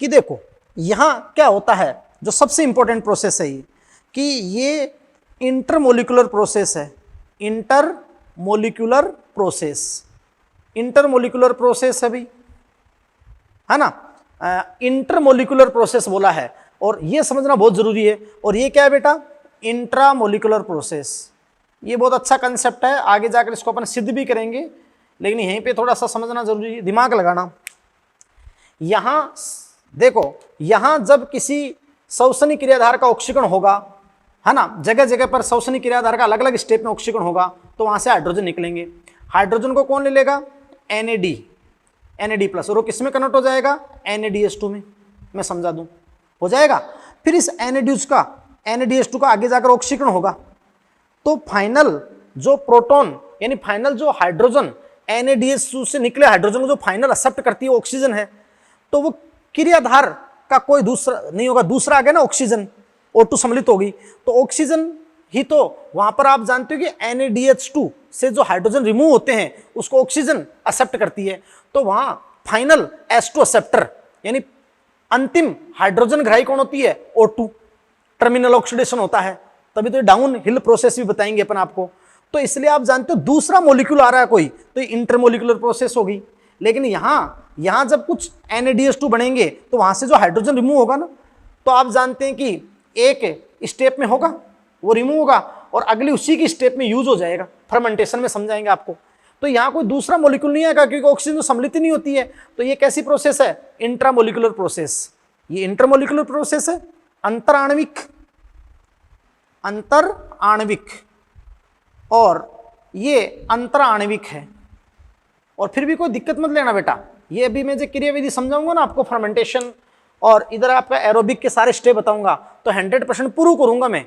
कि देखो यहां क्या होता है, जो सबसे इंपॉर्टेंट प्रोसेस है ये, कि ये इंटरमोलिकुलर प्रोसेस है, इंटरमोलिकुलर प्रोसेस, इंटरमोलिकुलर प्रोसेस है भाई, है ना, इंटरमोलिकुलर प्रोसेस बोला है, और ये समझना बहुत जरूरी है। और ये क्या है बेटा, इंट्रामोलिकुलर प्रोसेस। ये बहुत अच्छा कंसेप्ट है, आगे जाकर इसको अपन सिद्ध भी करेंगे, लेकिन यहीं पे थोड़ा सा समझना जरूरी है, दिमाग लगाना। यहां देखो, यहां जब किसी श्वसनी क्रियाधार का ऑक्सीकरण होगा, है ना, जगह जगह पर श्वसनी क्रियाधार का अलग अलग स्टेप में ऑक्सीकरण होगा, तो वहां से हाइड्रोजन निकलेंगे। हाइड्रोजन को कौन ले लेगा, NAD+, और वो किस में कन्वर्ट हो जाएगा, NADH2 में। मैं समझा दूं, हो जाएगा। फिर इस NADH2 का आगे जाकर ऑक्सीकरण होगा, तो फाइनल जो प्रोटॉन यानी फाइनल जो हाइड्रोजन NADH2 से निकले हाइड्रोजन को जो फाइनल एक्सेप्ट करती है ऑक्सीजन है, तो वो क्रियाधार का कोई दूसरा नहीं होगा, दूसरा आ गया ना ऑक्सीजन, O2 सम्मिलित होगी, तो ऑक्सीजन ही तो वहां पर आप जानते हो कि NADH2 से जो हाइड्रोजन रिमूव होते हैं उसको ऑक्सीजन एक्सेप्ट करती है, तो वहां फाइनल H2 एक्सेप्टर यानी अंतिम हाइड्रोजन ग्राही कौन होती है, O2। टर्मिनल ऑक्सीडेशन होता है, तभी तो डाउन हिल प्रोसेस भी बताएंगे अपन आपको। तो इसलिए आप जानते हो दूसरा मॉलिक्यूल आ रहा है कोई, तो इंटरमोलिकुलर प्रोसेस होगी। लेकिन यहां जब कुछ NADH2 बनेंगे तो वहां से जो हाइड्रोजन रिमूव होगा ना, तो आप जानते हैं कि एक स्टेप में होगा वो रिमूव होगा और अगली उसी की स्टेप में यूज हो जाएगा, फर्मेंटेशन में समझाएंगे आपको। तो यहाँ कोई दूसरा मॉलिक्यूल नहीं आएगा क्योंकि ऑक्सीजन सम्मिलित ही नहीं होती है, तो ये कैसी प्रोसेस है, इंट्रामोलिकुलर प्रोसेस। ये इंटरमोलिकुलर प्रोसेस है, अंतराण्विक, अंतर आणविक और ये अंतराण्विक है। और फिर भी कोई दिक्कत मत लेना बेटा, ये अभी मैं जो क्रियाविधि समझाऊंगा ना आपको, फर्मेंटेशन और इधर आपका एरोबिक के सारे स्टेप बताऊंगा, तो 100% प्रूव करूंगा, मैं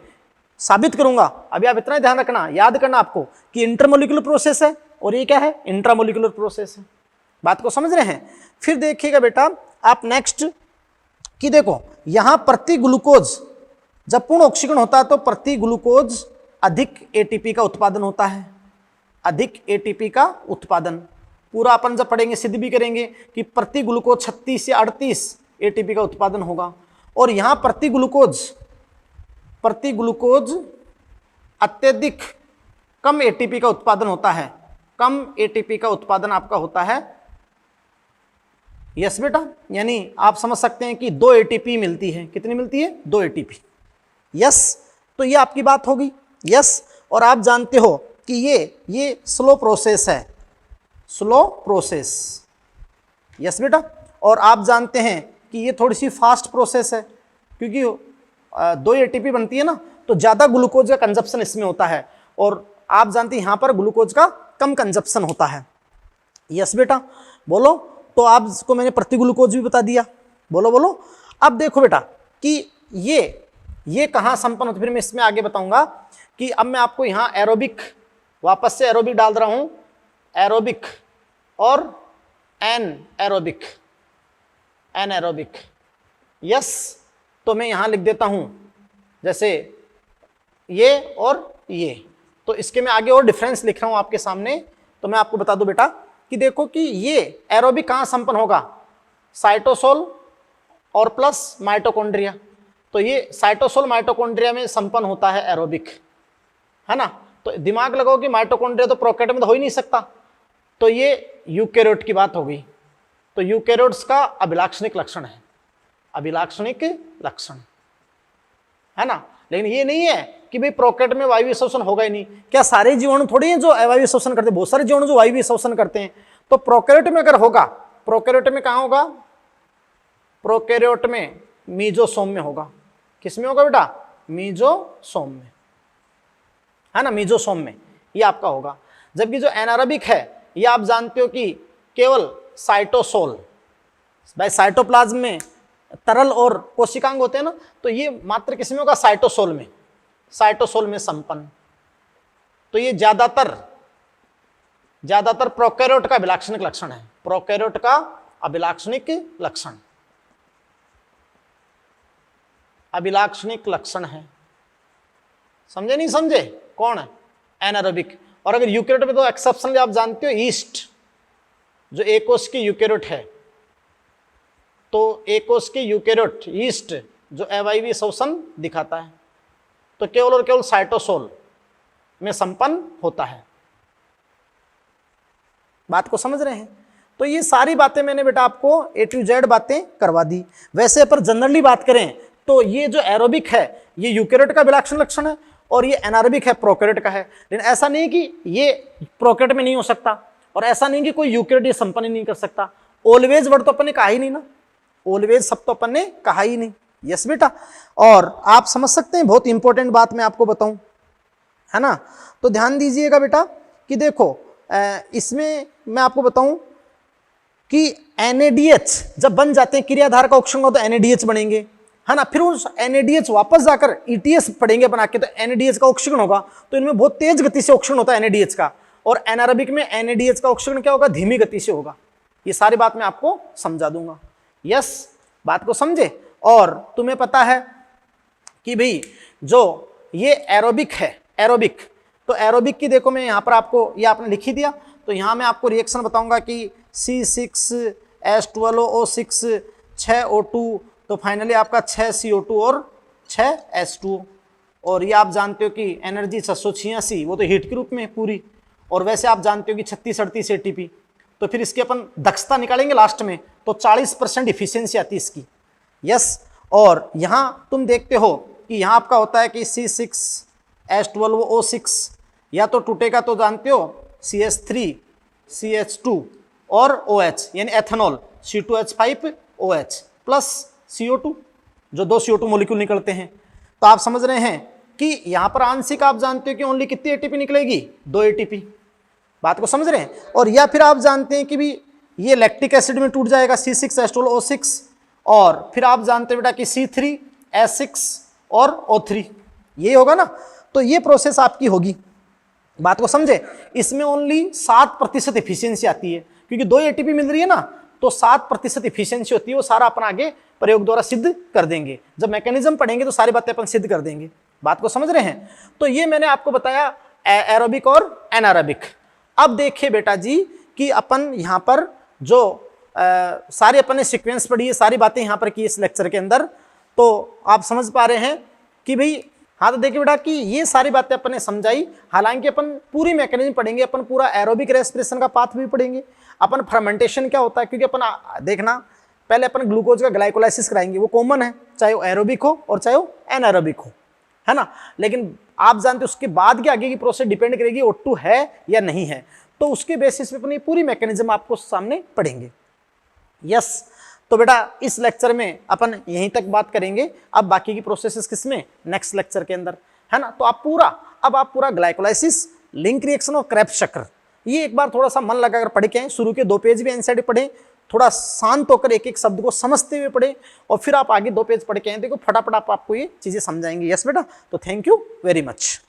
साबित करूंगा। अभी आप इतना ध्यान रखना, याद करना आपको कि इंटरमोलिकुलर प्रोसेस है और ये क्या है, इंट्रामोलिकुलर प्रोसेस है। बात को समझ रहे हैं। फिर देखिएगा बेटा आप नेक्स्ट कि देखो यहां प्रति ग्लूकोज जब पूर्ण ऑक्सीकरण होता है तो प्रति ग्लूकोज अधिक एटीपी का उत्पादन होता है, अधिक एटीपी का उत्पादन। पूरा अपन जब पढ़ेंगे सिद्ध भी करेंगे कि प्रति ग्लूकोज 36 से 38 एटीपी का उत्पादन होगा। और यहां प्रति ग्लूकोज अत्यधिक कम एटीपी का उत्पादन होता है, कम एटीपी का उत्पादन आपका होता है। यस बेटा, यानी आप समझ सकते हैं कि 2 एटीपी मिलती है। कितनी मिलती है? 2 एटीपी। यस, तो ये आपकी बात होगी। यस, और आप जानते हो कि ये स्लो प्रोसेस है, स्लो प्रोसेस। यस बेटा, और आप जानते हैं कि ये थोड़ी सी फास्ट प्रोसेस है, क्योंकि 2 एटीपी बनती है ना, तो ज़्यादा ग्लूकोज का कंजप्शन इसमें होता है, और आप जानते हैं यहाँ पर ग्लूकोज का कम कंजप्शन होता है। यस बेटा, बोलो। तो आपको मैंने प्रति ग्लूकोज भी बता दिया। बोलो बोलो। अब देखो बेटा कि ये कहाँ संपन्न होता है, फिर मैं इसमें आगे बताऊंगा कि अब मैं आपको यहाँ एरोबिक, वापस से एरोबिक डाल रहा हूँ, एरोबिक और एनएरोबिक, एनएरोबिक। यस, तो मैं यहाँ लिख देता हूँ जैसे ये और ये, तो इसके मैं आगे और डिफरेंस लिख रहा हूँ आपके सामने। तो मैं आपको बता दूं बेटा कि देखो कि ये एरोबिक कहाँ संपन्न होगा, साइटोसोल और प्लस माइटोकॉन्ड्रिया। तो ये साइटोसोल माइटोकॉन्ड्रिया में संपन्न होता है एरोबिक, है ना। तो दिमाग लगाओ कि माइटोकॉन्ड्रिया तो प्रोकैरियोट में तो हो ही नहीं सकता, तो ये यूकैरियोट की बात होगी। तो यूकैरियोट्स का अभिलाक्षणिक लक्षण है, अभिलाक्षणिक लक्षण, है ना। लेकिन ये नहीं है कि भाई प्रोकैरियोट में वायवीय श्वसन होगा ही नहीं। क्या सारे जीवाणु थोड़ी हैं जो अवायवीय श्वसन करते हैं? बहुत सारे जीवाणु जो वायवीय श्वसन करते हैं। तो प्रोकैरियोट में अगर होगा, प्रोकैरियोट में कहाँ होगा? प्रोकैरियोट में मीजोसोम में होगा। किसमें होगा बेटा? मीजोसोम में, है ना, मीजोसोम में ये आपका होगा। जबकि जो एनारोबिक है ये आप जानते हो कि केवल साइटोसोल, भाई साइटोप्लाज्म में तरल और कोशिकांग होते हैं ना, तो ये मात्र किसमें होगा? साइटोसोल में, साइटोसोल में संपन्न। तो ये ज्यादातर प्रोकैरियोट का अभिलाक्षणिक लक्षण है, प्रोकैरियोट का अभिलाक्षणिक लक्षण, अभिलाक्षणिक लक्षण है। समझे नहीं समझे? कौन है? एनारोबिक। और अगर यूकैरियोट में तो एक्सेप्शनली आप जानते हो ईस्ट, जो एकोस की यूकैरियोट है, तो एकोस की यूकैरियोट ईस्ट जो अवायवीय श्वसन दिखाता है, तो केवल और केवल साइटोसोल में संपन्न होता है। बात को समझ रहे हैं? तो ये सारी बातें मैंने बेटा आपको A to Z बातें करवा दी। वैसे पर जनरली बात करें तो ये जो एरोबिक है ये यूकैरियोट का विलक्षण लक्षण है और ये एनारोबिक है प्रोकैरियोट का है। लेकिन ऐसा नहीं कि ये प्रोकैरियोट में नहीं हो सकता और ऐसा नहीं कि कोई यूकैरियोट ये संपन्न ही नहीं कर सकता। ऑलवेज वर्ड तो अपन ने कहा ही नहीं ना, ऑलवेज सब तो अपन ने कहा ही नहीं। यस बेटा, और आप समझ सकते हैं, बहुत इंपॉर्टेंट बात मैं आपको बताऊं, है ना। तो ध्यान दीजिएगा बेटा कि देखो इसमें मैं आपको बताऊं कि NADH जब बन जाते हैं क्रियाधार का ऑक्सीजन हो तो NADH बनेंगे, है ना। फिर उस NADH वापस जाकर ETS पढ़ेंगे बना के, तो NADH का ऑक्सीजन होगा। तो इनमें बहुत तेज गति से ऑक्सीजन होता है NADH का, और एनारोबिक में NADH का ऑक्सीजन क्या होगा? धीमी गति से होगा। ये सारी बात मैं आपको समझा दूंगा। यस, बात को समझे। और तुम्हें पता है कि भाई जो ये एरोबिक है, एरोबिक, तो एरोबिक की देखो मैं यहाँ पर आपको ये आपने लिख ही दिया, तो यहाँ मैं आपको रिएक्शन बताऊंगा कि C6H12O6 6O2, तो फाइनली आपका 6CO2 और 6H2O। और ये आप जानते हो कि एनर्जी 686, वो तो हीट के रूप में पूरी। और वैसे आप जानते हो कि 36-38 ATP। तो फिर इसकी अपन दक्षता निकालेंगे लास्ट में, तो 40% इफिशियंसी आती है इसकी। यस, और यहाँ तुम देखते हो कि यहाँ आपका होता है कि C6H12O6 या तो टूटेगा तो जानते हो CH3 CH2 और OH यानी एथेनॉल C2H5OH प्लस CO2, जो 2 CO2 मॉलिक्यूल निकलते हैं। तो आप समझ रहे हैं कि यहाँ पर आंशिक आप जानते हो कि ओनली कितनी एटीपी निकलेगी, 2 एटीपी। बात को समझ रहे हैं। और या फिर आप जानते हैं कि भी ये लैक्टिक एसिड में टूट जाएगा C6H12O6, और फिर आप जानते हैं बेटा कि C3H6 और O3, ये होगा ना। तो ये प्रोसेस आपकी होगी। बात को समझे। इसमें ओनली 7% इफिशियंसी आती है, क्योंकि 2 एटीपी मिल रही है ना, तो 7% इफिशियंसी होती है। वो सारा अपन आगे प्रयोग द्वारा सिद्ध कर देंगे। जब मैकेनिज्म पढ़ेंगे तो सारी बातें अपन सिद्ध कर देंगे। बात को समझ रहे हैं। तो ये मैंने आपको बताया एरोबिक और एनारोबिक। अब देखिए बेटा जी कि अपन यहाँ पर जो सारी अपन ने सीक्वेंस पढ़ी है, सारी बातें यहाँ पर की इस लेक्चर के अंदर, तो आप समझ पा रहे हैं कि भाई हाँ। तो देखिए बेटा कि ये सारी बातें अपन ने समझाई। हालांकि अपन पूरी मैकेनिज्म पढ़ेंगे, अपन पूरा एरोबिक रेस्पिरेशन का पाथ भी पढ़ेंगे, अपन फर्मेंटेशन क्या होता है, क्योंकि अपन देखना पहले अपन ग्लूकोज का ग्लाइकोलाइसिस कराएंगे, वो कॉमन है, चाहे वो एरोबिक हो और चाहे वो एनारोबिक हो, है ना। लेकिन आप जानते उसके बाद की आगे की प्रोसेस डिपेंड करेगी O2 है या नहीं है। तो उसके बेसिस पे अपन ये पूरी मैकेनिज्म आपको सामने पढ़ेंगे। यस। तो बेटा इस लेक्चर में अपन यहीं तक बात करेंगे। अब बाकी की प्रोसेसेस किसमें, नेक्स्ट लेक्चर के अंदर, है ना। तो आप पूरा ग्लाइकोलाइसिस, लिंक रिएक्शन और क्रेब्स चक्र, ये एक बार थोड़ा सा मन लगाकर पढ़ के आए। शुरू के 2 पेज भी एनसीईआरटी पढ़े, थोड़ा शांत होकर एक एक शब्द को समझते हुए पढ़े, और फिर आप आगे 2 पेज पढ़ के आए। देखो फटाफट आपको ये चीजें समझाएंगे। यस बेटा। तो थैंक यू वेरी मच।